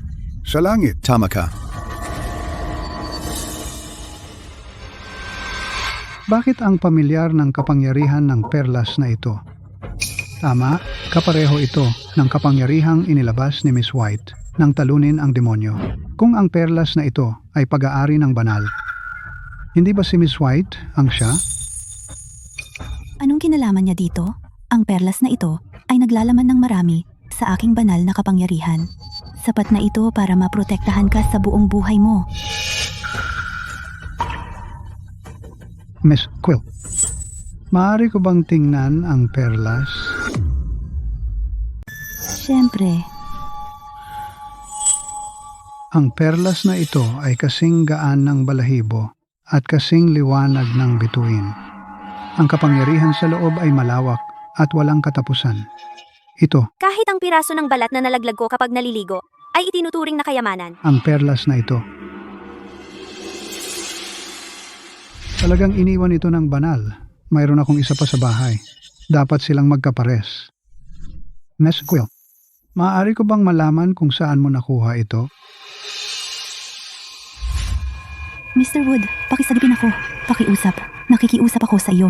sa langit. Tama ka. Bakit ang pamilyar ng kapangyarihan ng perlas na ito? Tama, kapareho ito ng kapangyarihang inilabas ni Miss White nang talunin ang demonyo. Kung ang perlas na ito ay pag-aari ng banal, hindi ba si Miss White ang siya? Anong kinalaman niya dito? Ang perlas na ito ay naglalaman ng marami sa aking banal na kapangyarihan. Sapat na ito para maprotektahan ka sa buong buhay mo. Miss Quill, maaari ko bang tingnan ang perlas? Siyempre. Ang perlas na ito ay kasing gaan ng balahibo at kasing liwanag ng bituin. Ang kapangyarihan sa loob ay malawak at walang katapusan. Ito, Kahit ang piraso ng balat na nalaglag ko kapag naliligo, ay itinuturing na kayamanan. ang perlas na ito. Talagang iniwan ito ng banal. Mayroon akong isa pa sa bahay. Dapat silang magkapares. Miss Quill, maaari ko bang malaman kung saan mo nakuha ito? Mr. Wood, pakisagipin ako. Pakiusap. Nakikiusap ako sa iyo.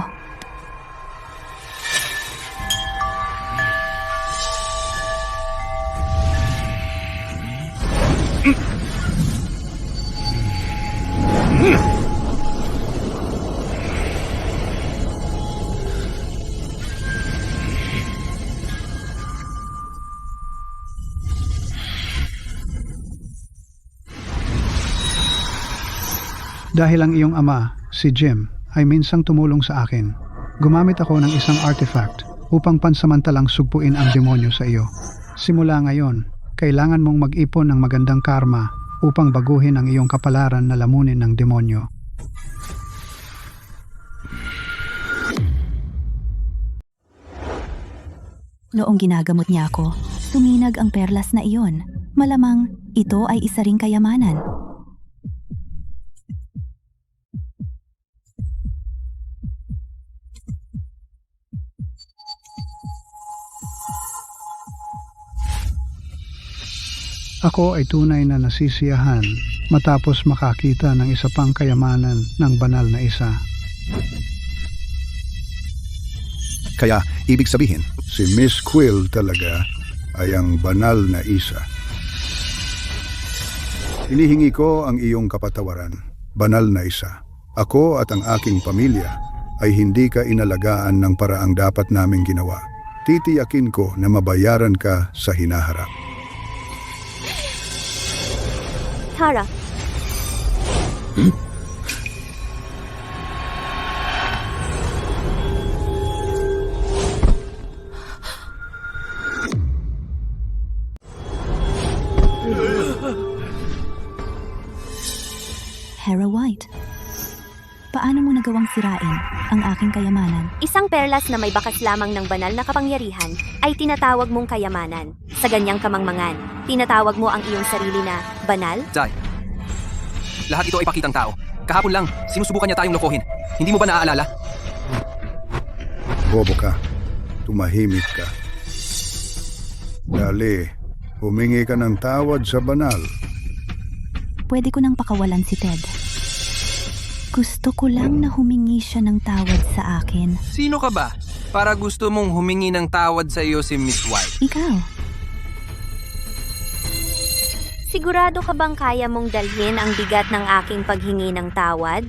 Dahil ang iyong ama, si Jim, ay minsang tumulong sa akin, gumamit ako ng isang artifact upang pansamantalang sugpuin ang demonyo sa iyo. Simula ngayon, kailangan mong mag-ipon ng magandang karma upang baguhin ang iyong kapalaran na lamunin ng demonyo. Noong ginagamot niya ako, tuminag ang perlas na iyon. Malamang, ito ay isa ring kayamanan. Ako ay tunay na nasisiyahan matapos makakita ng isa pang kayamanan ng banal na isa. Kaya, ibig sabihin, Si Miss Quill talaga ay ang banal na isa. Hinihingi ko ang iyong kapatawaran, banal na isa. Ako at ang aking pamilya ay hindi ka inalagaan ng paraang dapat naming ginawa. Titiyakin ko na mabayaran ka sa hinaharap. Tara, Hera White, paano mo nagawang sirain ang aking kayamanan? isang perlas na may bakas lamang ng banal na kapangyarihan ay tinatawag mong kayamanan. Sa ganyang kamangmangan, tinatawag mo ang iyong sarili na banal? Jai, lahat ito ay pakitang tao. Kahapon lang, sinusubukan niya tayong lokohin. Hindi mo ba naaalala? Bobo ka. Tumahimik ka. Dali, humingi ka ng tawad sa banal. Pwede ko nang pakawalan si Ted. Gusto ko lang na humingi siya ng tawad sa akin. Sino ka ba? Para gusto mong humingi ng tawad sa iyo si Miss White. Ikaw, Sigurado ka bang kaya mong dalhin ang bigat ng aking paghingi ng tawad?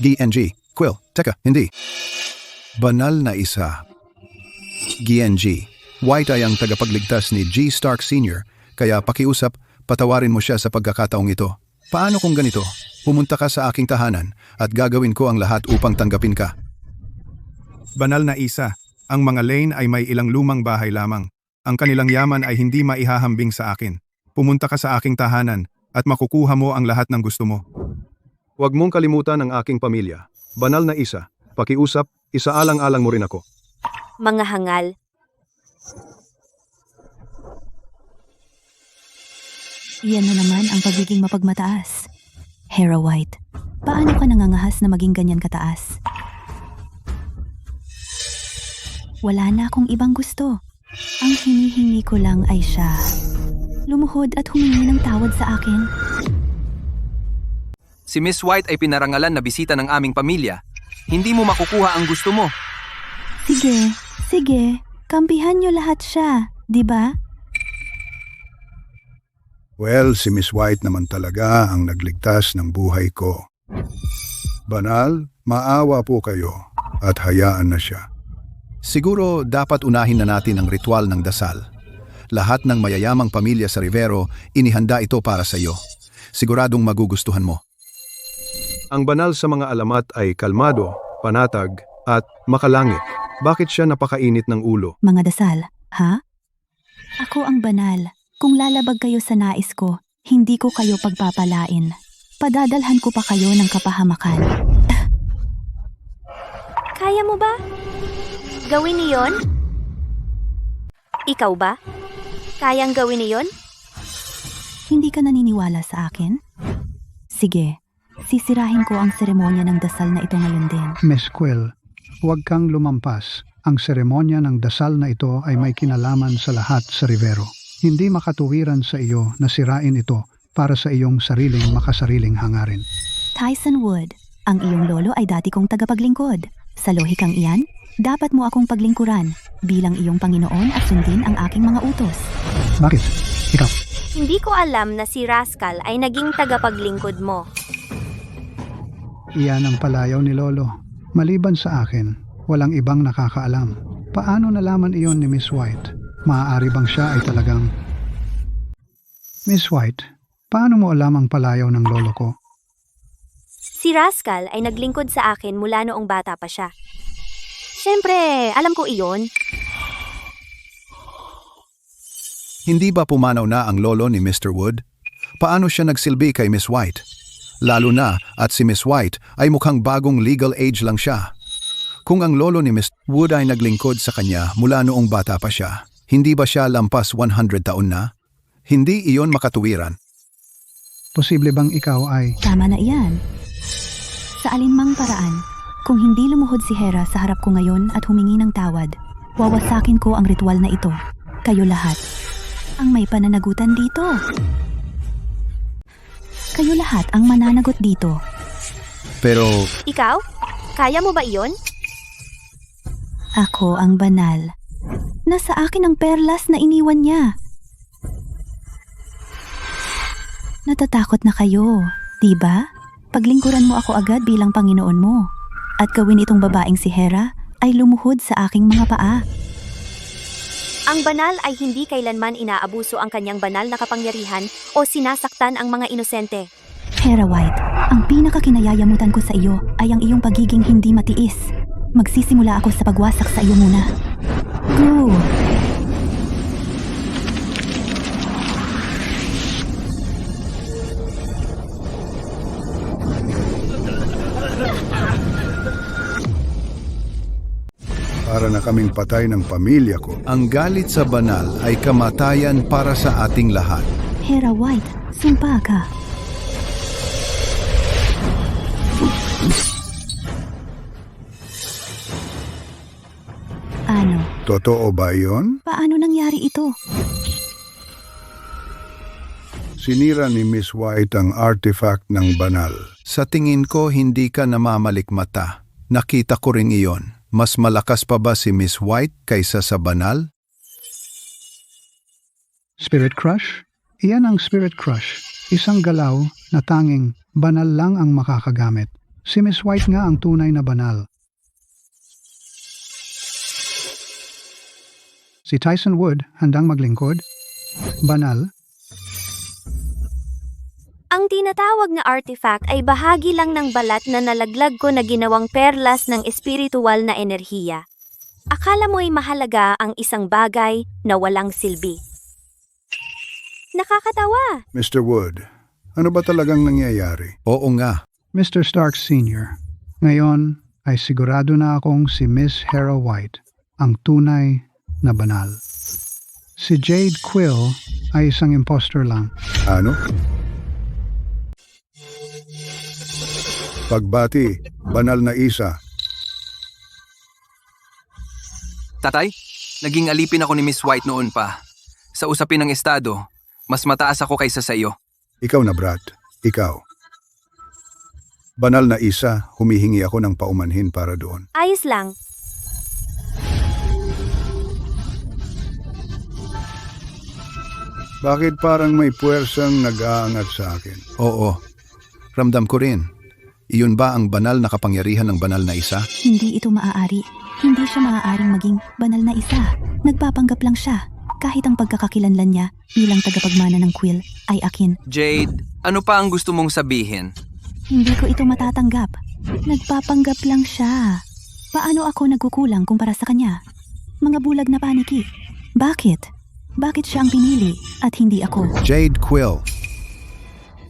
GNG. Quill, teka, hindi. Banal na isa. GNG. White ay ang tagapagligtas ni G. Stark Sr., kaya pakiusap, patawarin mo siya sa pagkakataong ito. Paano kung ganito? Pumunta ka sa aking tahanan at gagawin ko ang lahat upang tanggapin ka. Banal na isa, ang mga Lane ay may ilang lumang bahay lamang. Ang kanilang yaman ay hindi maihahambing sa akin. Pumunta ka sa aking tahanan at makukuha mo ang lahat ng gusto mo. Huwag mong kalimutan ang aking pamilya. Banal na isa. Pakiusap, isaalang-alang mo rin ako. Mga hangal. Iyan na naman ang pagiging mapagmataas. Hera White, paano ka nangangahas na maging ganyan kataas? Wala na akong ibang gusto. Ang hinihingi ko lang ay siya. Lumuhod at humingi ng tawad sa akin. Si Miss White ay pinarangalan na bisita ng aming pamilya. Hindi mo makukuha ang gusto mo. Sige, sige. Kampihan niyo lahat siya, di ba? Well, si Miss White naman talaga ang nagligtas ng buhay ko. Banal, maawa po kayo at hayaan na siya. Siguro dapat unahin na natin ang ritual ng dasal. Lahat ng mayayamang pamilya sa Rivero, inihanda ito para sa iyo. Siguradong magugustuhan mo. Ang banal sa mga alamat ay kalmado, panatag, at makalangit. Bakit siya napakainit ng ulo? Mga dasal, ha? Ako ang banal. Kung lalabag kayo sa nais ko, hindi ko kayo pagpapalain. Padadalhan ko pa kayo ng kapahamakan. Kaya mo ba? Gawin niyon? Ikaw ba? Kayang gawin niyon? Hindi ka naniniwala sa akin? Sige, sisirahin ko ang seremonya ng dasal na ito ngayon din. Miss Quill, huwag kang lumampas. Ang seremonya ng dasal na ito ay may kinalaman sa lahat sa Rivero. Hindi makatuwiran sa iyo na sirain ito para sa iyong sariling makasariling hangarin. Tyson Wood, ang iyong lolo ay dati kong tagapaglingkod. Sa lohikang iyan, dapat mo akong paglingkuran bilang iyong Panginoon at sundin ang aking mga utos. Bakit? Ikaw? Hindi ko alam na si Rascal ay naging tagapaglingkod mo. Iyan ang palayaw ni Lolo. Maliban sa akin, walang ibang nakakaalam. Paano nalaman iyon ni Miss White? Maaari bang siya ay talagang... Miss White, paano mo alam ang palayaw ng lolo ko? Si Rascal ay naglingkod sa akin mula noong bata pa siya. Siyempre, alam ko iyon. Hindi ba pumanaw na ang lolo ni Mr. Wood? Paano siya nagsilbi kay Miss White? Lalo na at si Miss White ay mukhang bagong legal age lang siya. Kung ang lolo ni Mr. Wood ay naglingkod sa kanya mula noong bata pa siya, hindi ba siya lampas 100 taon na? Hindi iyon makatuwiran. Posible bang ikaw ay... Tama na iyan. Sa alinmang paraan, kung hindi lumuhod si Hera sa harap ko ngayon at humingi ng tawad, wawasakin ko ang ritual na ito. Kayo lahat. Ang may pananagutan dito. Kayo lahat ang mananagot dito. Pero... Ikaw? Kaya mo ba iyon? Ako ang banal. Nasa akin ang perlas na iniwan niya. Natatakot na kayo, di ba? Paglingkuran mo ako agad bilang Panginoon mo. At gawin itong babaeng si Hera ay lumuhod sa aking mga paa. Ang banal ay hindi kailanman inaabuso ang kanyang banal na kapangyarihan o sinasaktan ang mga inosente. Hera White, ang pinakakinayayamutan ko sa iyo ay ang iyong pagiging hindi matiis. Magsisimula ako sa pagwasak sa iyo muna. Go! Para na kaming patay ng pamilya ko. Ang galit sa banal ay kamatayan para sa ating lahat. Hera White, sumpa ka. Ano? Totoo ba yon? Paano nangyari ito? Sinira ni Miss White ang artifact ng banal. Sa tingin ko hindi ka namamalikmata. Nakita ko rin iyon. Mas malakas pa ba si Miss White kaysa sa banal? Spirit Crush? Iyan ang Spirit Crush. Isang galaw na tanging banal lang ang makakagamit. Si Miss White nga ang tunay na banal. Si Tyson Wood, handang maglingkod? Banal? Ang tinatawag na artifact ay bahagi lang ng balat na nalaglag ko na ginawang perlas ng espiritual na enerhiya. Akala mo'y mahalaga ang isang bagay na walang silbi. Nakakatawa! Mr. Wood, ano ba talagang nangyayari? Oo nga. Mr. Stark Sr., ngayon ay sigurado na akong si Miss Hera White, ang tunay na banal. Si Jade Quill ay isang imposter lang. Ano? Pagbati, banal na isa. Tatay, naging alipin ako ni Miss White noon pa. Sa usapin ng estado, mas mataas ako kaysa sa iyo. Ikaw na, Brat. Ikaw. Banal na isa, humihingi ako ng paumanhin para doon. Ayos lang. Bakit parang may puwersang nag-aangat sa akin? Oo. Ramdam ko rin. Iyon ba ang banal na kapangyarihan ng banal na isa? Hindi ito maaari. Hindi siya maaaring maging banal na isa. Nagpapanggap lang siya. Kahit ang pagkakakilanlan niya bilang tagapagmana ng Quill ay akin. Jade, ano pa ang gusto mong sabihin? Hindi ko ito matatanggap. Nagpapanggap lang siya. Paano ako nagkukulang kumpara sa kanya? Mga bulag na paniki. Bakit? Bakit siya ang pinili at hindi ako? Jade Quill.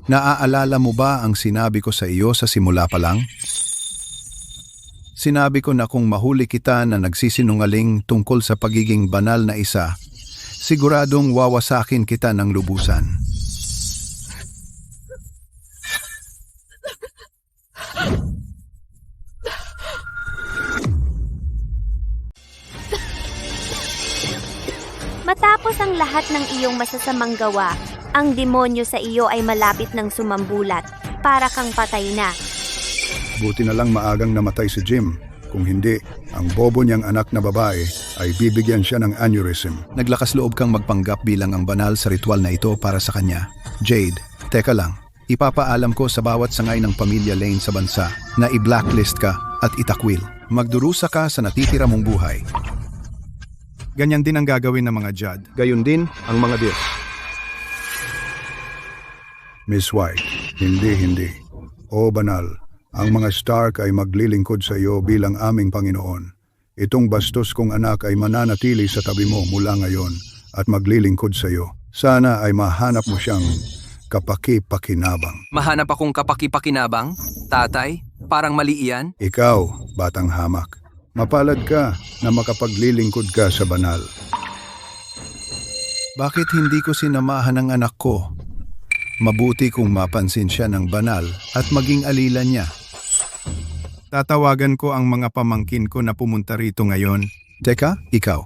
Naaalala mo ba ang sinabi ko sa iyo sa simula pa lang? Sinabi ko na kung mahuli kita na nagsisinungaling tungkol sa pagiging banal na isa, siguradong wawasakin kita ng lubusan. Matapos ang lahat ng iyong masasamang gawa, ang demonyo sa iyo ay malapit ng sumambulat, para kang patay na. Buti na lang maagang namatay si Jim. Kung hindi, ang bobo niyang anak na babae ay bibigyan siya ng aneurysm. Naglakas loob kang magpanggap bilang ang banal sa ritual na ito para sa kanya. Jade, teka lang. Ipapaalam ko sa bawat sangay ng pamilya Lane sa bansa na i-blacklist ka at itakwil. Magdurusa ka sa natitira mong buhay. Ganyan din ang gagawin ng mga Judd. Gayon din ang mga Dis. Miss White, hindi. O banal, ang mga Stark ay maglilingkod sa iyo bilang aming Panginoon. Itong bastos kong anak ay mananatili sa tabi mo mula ngayon at maglilingkod sa iyo. Sana ay mahanap mo siyang kapaki-pakinabang. Mahanap akong kapaki-pakinabang? Tatay, parang mali iyan? Ikaw, batang hamak, mapalad ka na makapaglilingkod ka sa banal. Bakit hindi ko sinamahan ng anak ko? Mabuti kung mapansin siya ng banal at maging alila niya. Tatawagan ko ang mga pamangkin ko na pumunta rito ngayon. Teka, ikaw.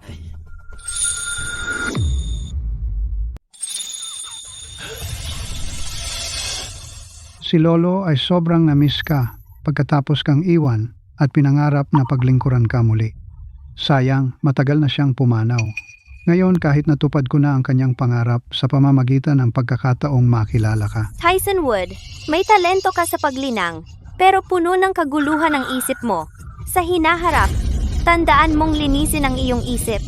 Si Lolo ay sobrang na-miss ka pagkatapos kang iwan at pinangarap na paglingkuran ka muli. Sayang, matagal na siyang pumanaw. Ngayon kahit natupad ko na ang kanyang pangarap sa pamamagitan ng pagkakataong makilala ka. Tyson Wood, may talento ka sa paglinang, pero puno ng kaguluhan ang isip mo. Sa hinaharap, tandaan mong linisin ang iyong isip.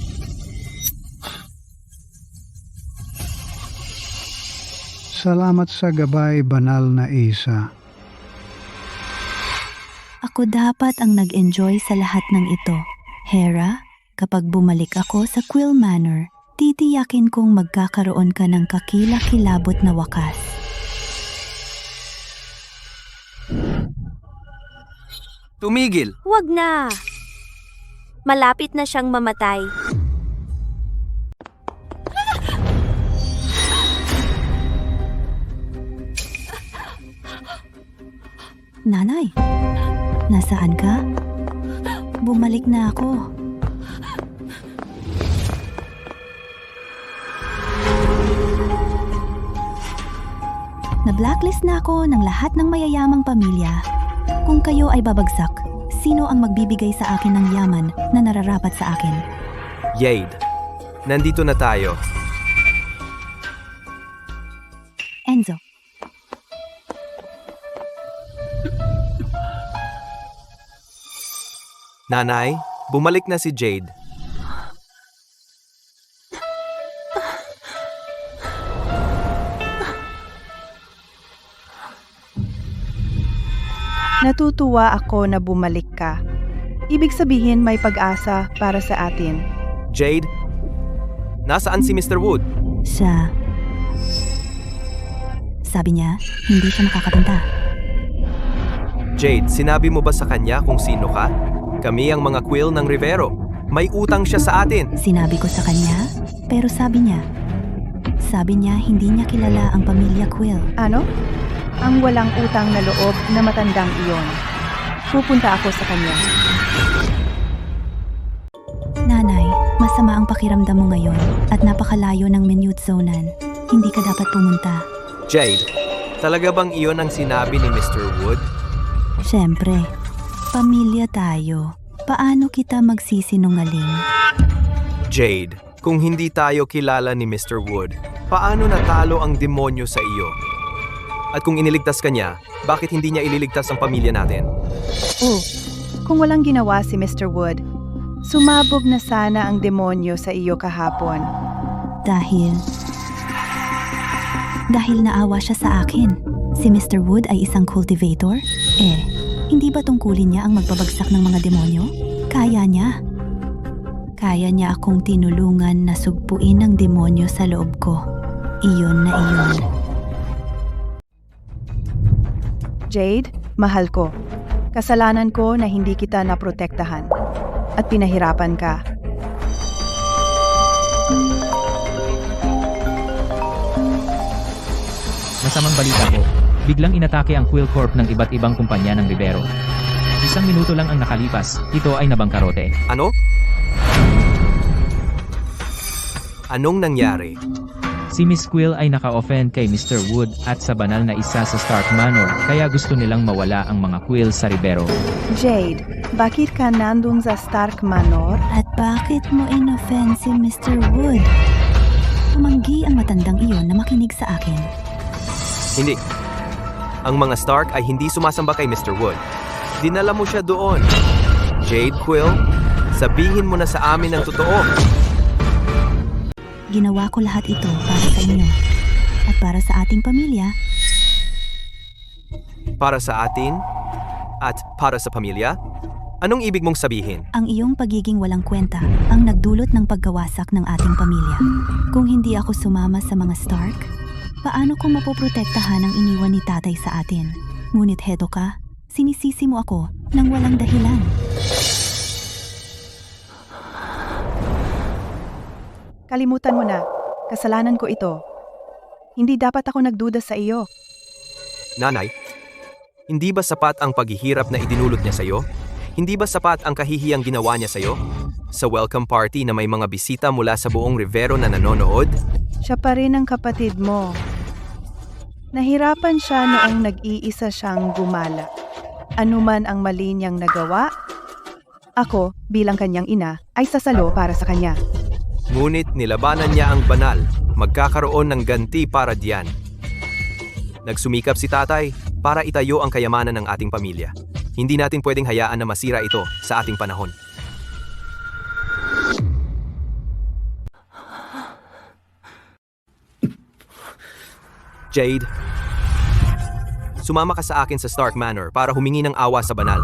Salamat sa gabay, banal na isa. Ako dapat ang nag-enjoy sa lahat ng ito. Hera, kapag bumalik ako sa Quill Manor, titiyakin kong magkakaroon ka ng kakilakilabot na wakas. Tumigil! Huwag na! Malapit na siyang mamatay. Nanay, nasaan ka? Bumalik na ako. Na-blacklist na ako ng lahat ng mayayamang pamilya. Kung kayo ay babagsak, sino ang magbibigay sa akin ng yaman na nararapat sa akin? Jade, nandito na tayo. Enzo. Nanay, bumalik na si Jade. Natutuwa ako na bumalik ka. Ibig sabihin may pag-asa para sa atin. Jade, nasaan si Mr. Wood? Sabi niya, hindi siya makakapunta. Jade, sinabi mo ba sa kanya kung sino ka? Kami ang mga Quill ng Rivero. May utang siya sa atin. Sinabi ko sa kanya, pero sabi niya hindi niya kilala ang pamilya Quill. Ano? Ang walang utang na loob na matandang iyon. Pupunta ako sa kanya. Nanay, masama ang pakiramdam mo ngayon at napakalayo ng minute zonan. Hindi ka dapat pumunta. Jade, talaga bang iyon ang sinabi ni Mr. Wood? Siyempre, pamilya tayo. Paano kita magsisinungaling? Jade, kung hindi tayo kilala ni Mr. Wood, paano natalo ang demonyo sa iyo? At kung iniligtas ka niya, bakit hindi niya ililigtas ang pamilya natin? Oh, kung walang ginawa si Mr. Wood, sumabog na sana ang demonyo sa iyo kahapon. Dahil naawa siya sa akin. Si Mr. Wood ay isang cultivator? Hindi ba tungkulin niya ang magbabagsak ng mga demonyo? Kaya niya. Kaya niya akong tinulungan na sugpuin ng demonyo sa loob ko. Iyon na iyon. Jade, mahal ko. Kasalanan ko na hindi kita naprotektahan at pinahirapan ka. Masamang balita po, biglang inatake ang Quill Corp ng iba't ibang kumpanya ng Rivero. 1 minuto lang ang nakalipas, ito ay nabangkarote. Ano? Anong nangyari? Si Miss Quill ay naka-offend kay Mr. Wood at sa banal na isa sa Stark Manor, kaya gusto nilang mawala ang mga Quill sa Rivero. Jade, bakit ka nandun sa Stark Manor? At bakit mo in-offend si Mr. Wood? Tumanggi ang matandang iyon na makinig sa akin. Hindi. Ang mga Stark ay hindi sumasamba kay Mr. Wood. Dinala mo siya doon. Jade Quill, sabihin mo na sa amin ang totoo. Ginawa ko lahat ito para sa inyo. At para sa ating pamilya. Para sa atin? At para sa pamilya? Anong ibig mong sabihin? Ang iyong pagiging walang kwenta ang nagdulot ng paggawasak ng ating pamilya. Kung hindi ako sumama sa mga Stark, paano ko mapoprotektahan ang iniwan ni tatay sa atin? Ngunit heto ka, sinisisi mo ako nang walang dahilan. Kalimutan mo na. Kasalanan ko ito. Hindi dapat ako nagduda sa iyo. Nanay, hindi ba sapat ang paghihirap na idinulot niya sa iyo? Hindi ba sapat ang kahihiyang ginawa niya sa iyo? Sa welcome party na may mga bisita mula sa buong Rivero na nanonood? Siya pa rin ang kapatid mo. Nahirapan siya noong nag-iisa siyang gumala. Ano man ang mali niyang nagawa, ako, bilang kanyang ina, ay sasalo para sa kanya. Ngunit nilabanan niya ang banal, magkakaroon ng ganti para diyan. Nagsumikap si tatay para itayo ang kayamanan ng ating pamilya. Hindi natin pwedeng hayaan na masira ito sa ating panahon. Jade, sumama ka sa akin sa Stark Manor para humingi ng awa sa banal.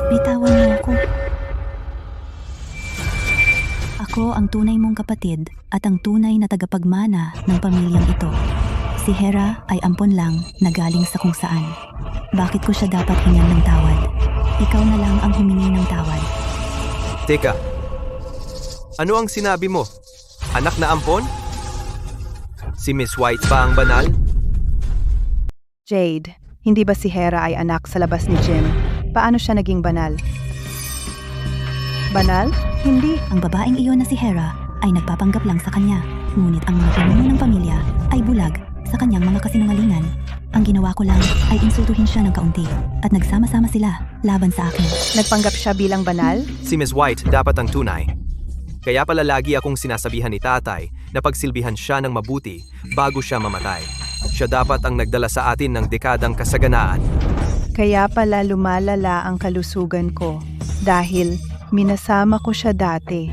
Bitawan mo ako. Ako ang tunay mong kapatid at ang tunay na tagapagmana ng pamilyang ito. Si Hera ay ampon lang na galing sa kung saan. Bakit ko siya dapat hingan ng tawad? Ikaw na lang ang humingi ng tawad. Teka, ano ang sinabi mo? Anak na ampon? Si Miss White ba ang banal? Jade, hindi ba si Hera ay anak sa labas ni Jim? Paano siya naging banal? Banal? Hindi. Ang babaeng iyon na si Hera ay nagpapanggap lang sa kanya. Ngunit ang mga pinuno ng pamilya ay bulag sa kanyang mga kasinungalingan. Ang ginawa ko lang ay insultuhin siya ng kaunti at nagsama-sama sila laban sa akin. Nagpanggap siya bilang banal? Si Miss White dapat ang tunay. Kaya pala lagi akong sinasabihan ni tatay na pagsilbihan siya ng mabuti bago siya mamatay. Siya dapat ang nagdala sa atin ng dekadang kasaganaan. Kaya pala lumalala ang kalusugan ko. dahil minasama ko siya dati.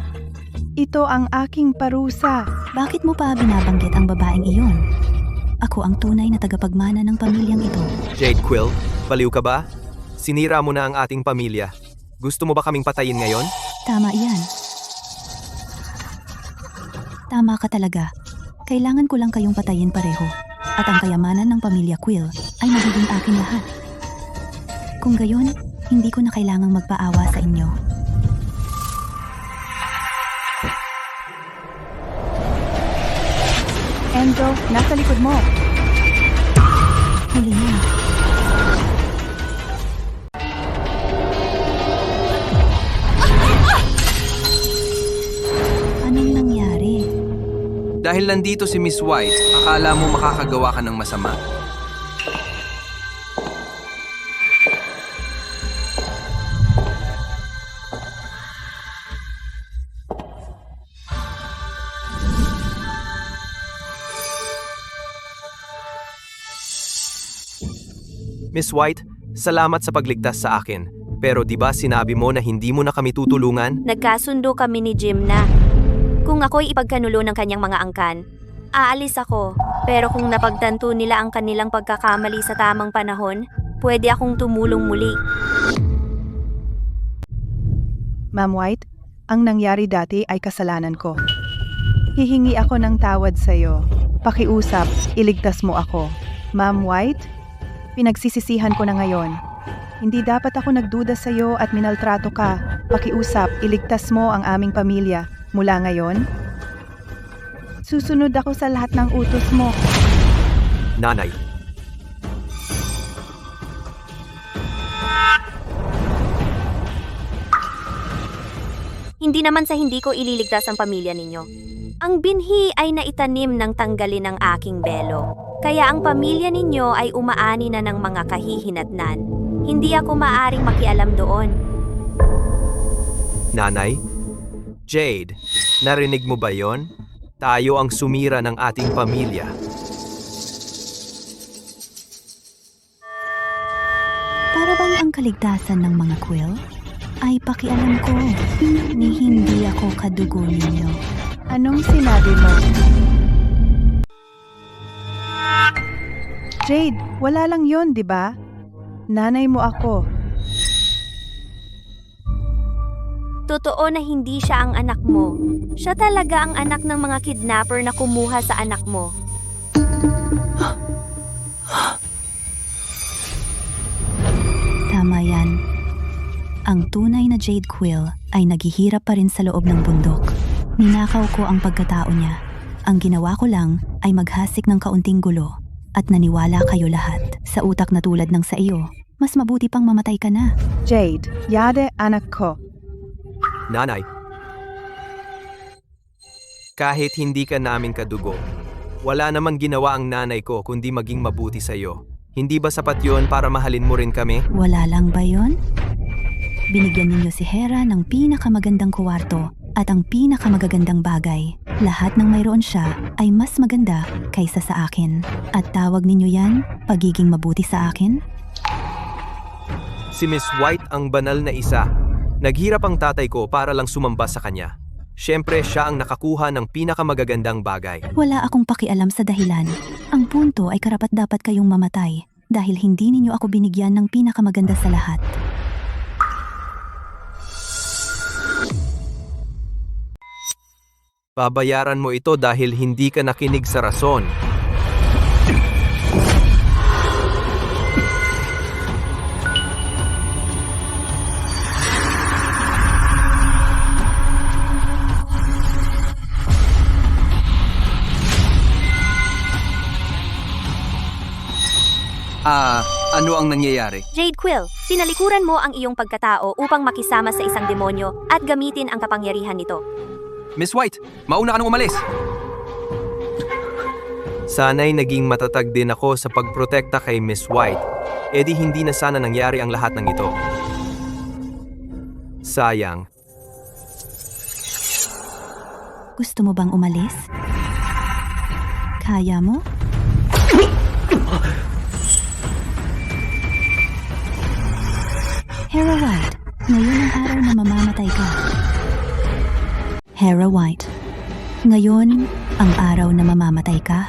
Ito ang aking parusa. Bakit mo pa binabanggit ang babaeng iyon? Ako ang tunay na tagapagmana ng pamilyang ito. Jade Quill, baliw ka ba? Sinira mo na ang ating pamilya. Gusto mo ba kaming patayin ngayon? Tama yan. Tama ka talaga. Kailangan ko lang kayong patayin pareho. At ang kayamanan ng pamilya Quill ay magiging akin lahat. Kung gayon, hindi ko na kailangang magpaawa sa inyo. Enzo, nasa likod mo. Huli na. Anong nangyari? Dahil nandito si Miss White, akala mo makakagawa ka ng masama. Miss White, salamat sa pagligtas sa akin. Pero di ba sinabi mo na hindi mo na kami tutulungan? Nagkasundo kami ni Jim na kung ako'y ipagkanulo ng kanyang mga angkan, aalis ako. Pero kung napagtanto nila ang kanilang pagkakamali sa tamang panahon, pwede akong tumulong muli. Ma'am White, ang nangyari dati ay kasalanan ko. Hihingi ako ng tawad sa'yo. Pakiusap, iligtas mo ako. Ma'am White, pinagsisisihan ko na ngayon. Hindi dapat ako nagduda sa'yo at minaltrato ka. Pakiusap, iligtas mo ang aming pamilya. Mula ngayon, susunod ako sa lahat ng utos mo. Nanay. Hindi naman sa hindi ko ililigtas ang pamilya ninyo. Ang binhi ay naitanim ng tanggalin ng aking belo. Kaya ang pamilya ninyo ay umaani na ng mga kahihinatnan. Hindi ako maaring makialam doon. Nanay? Jade, narinig mo ba yon? Tayo ang sumira ng ating pamilya. Para bang ang kaligtasan ng mga Quill ay pakialam ko ni hindi ako kadugo ninyo. Anong sinabi mo? Jade, wala lang yon, di ba? Nanay mo ako. Totoo na hindi siya ang anak mo. Siya talaga ang anak ng mga kidnapper na kumuha sa anak mo. Tama yan. Ang tunay na Jade Quill ay naghihirap pa rin sa loob ng bundok. Ninakaw ko ang pagkatao niya. Ang ginawa ko lang ay maghasik ng kaunting gulo at naniwala kayo lahat. Sa utak na tulad ng sa iyo, mas mabuti pang mamatay ka na. Jade, yade anak ko. Nanay. Kahit hindi ka namin kadugo, wala namang ginawa ang nanay ko kundi maging mabuti sa iyo. Hindi ba sapat yon para mahalin mo rin kami? Wala lang ba yon? Binigyan ninyo si Hera ng pinakamagandang kuwarto at ang pinakamagagandang bagay. Lahat ng mayroon siya ay mas maganda kaysa sa akin. At tawag ninyo yan pagiging mabuti sa akin? Si Miss White ang banal na isa. Naghirap ang tatay ko para lang sumamba sa kanya. Siyempre, siya ang nakakuha ng pinakamagagandang bagay. Wala akong pakialam sa dahilan. Ang punto ay karapat-dapat kayong mamatay dahil hindi ninyo ako binigyan ng pinakamaganda sa lahat. Babayaran mo ito dahil hindi ka nakinig sa rason. Ano ang nangyayari? Jade Quill, sinalikuran mo ang iyong pagkatao upang makisama sa isang demonyo at gamitin ang kapangyarihan nito. Miss White, mauna ka nang umalis. Sana'y naging matatag din ako sa pagprotekta kay Miss White. E di hindi na sana nangyari ang lahat ng ito. Sayang. Gusto mo bang umalis? Kaya mo? Hera White, Ngayon ang araw na mamamatay ka. Hera White. Ngayon ang araw na mamamatay ka.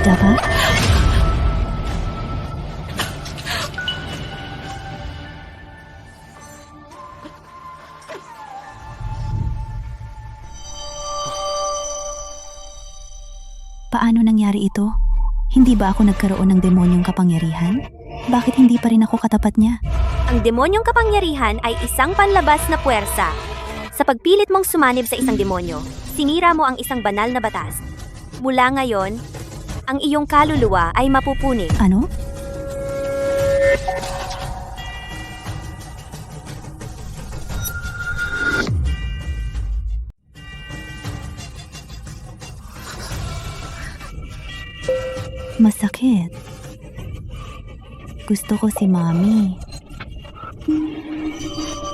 Dapat? Paano nangyari ito? Hindi ba ako nagkaroon ng demonyong kapangyarihan? Bakit hindi pa rin ako katapat niya? Ang demonyong kapangyarihan ay isang panlabas na puwersa. Sa pagpilit mong sumanib sa isang demonyo, sinira mo ang isang banal na batas. Mula ngayon, ang iyong kaluluwa ay mapupuni. Ano? Masakit. Gusto ko si Mommy.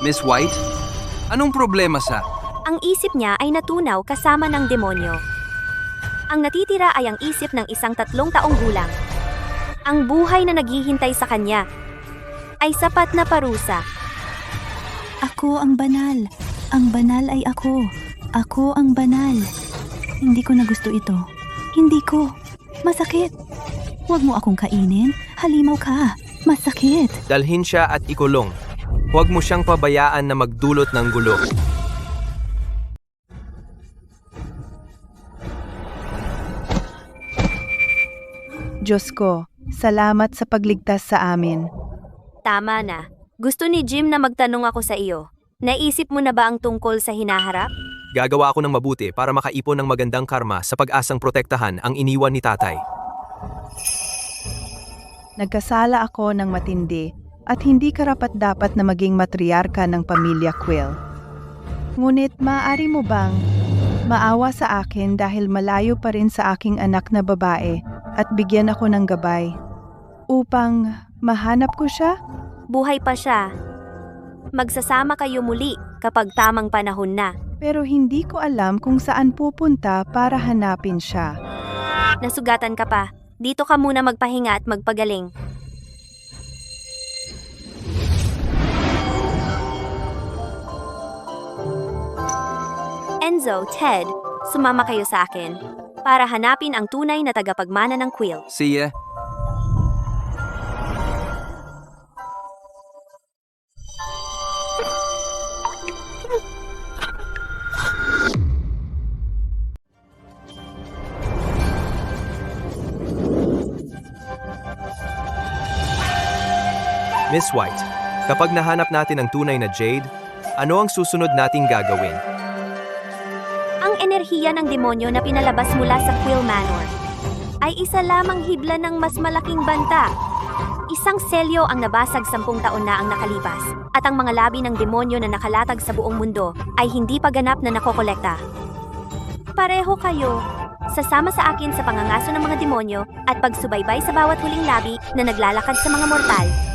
Miss White, anong problema sa... Ang isip niya ay natunaw kasama ng demonyo. Ang natitira ay ang isip ng isang 3 taong gulang. Ang buhay na naghihintay sa kanya ay sapat na parusa. Ako ang banal. Ang banal ay ako. Ako ang banal. Hindi ko na gusto ito. Hindi ko. Masakit. Huwag mo akong kainin. Halimaw ka. Masakit. Dalhin siya at ikulong. Huwag mo siyang pabayaan na magdulot ng gulo. Diyos ko, salamat sa pagligtas sa amin. Tama na. Gusto ni Jim na magtanong ako sa iyo. Naisip mo na ba ang tungkol sa hinaharap? Gagawa ako ng mabuti para makaipon ng magandang karma sa pag-asang protektahan ang iniwan ni tatay. Nagkasala ako ng matindi at hindi karapat-dapat na maging matriarka ng pamilya Quill. Ngunit maaari mo bang maawa sa akin dahil malayo pa rin sa aking anak na babae at bigyan ako ng gabay upang mahanap ko siya? Buhay pa siya. Magsasama kayo muli kapag tamang panahon na. Pero hindi ko alam kung saan pupunta para hanapin siya. Nasugatan ka pa. Dito ka muna magpahinga at magpagaling. Enzo, Ted, sumama kayo sa akin para hanapin ang tunay na tagapagmana ng Quill. See ya. Miss White, kapag nahanap natin ang tunay na Jade, ano ang susunod nating gagawin? Ang enerhiya ng demonyo na pinalabas mula sa Quill Manor ay isa lamang hibla ng mas malaking banta. Isang selyo ang nabasag 10 taon na ang nakalipas at ang mga labi ng demonyo na nakalatag sa buong mundo ay hindi pa ganap na nakokolekta. Pareho kayo. Sasama sa akin sa pangangaso ng mga demonyo at pagsubaybay sa bawat huling labi na naglalakad sa mga mortal.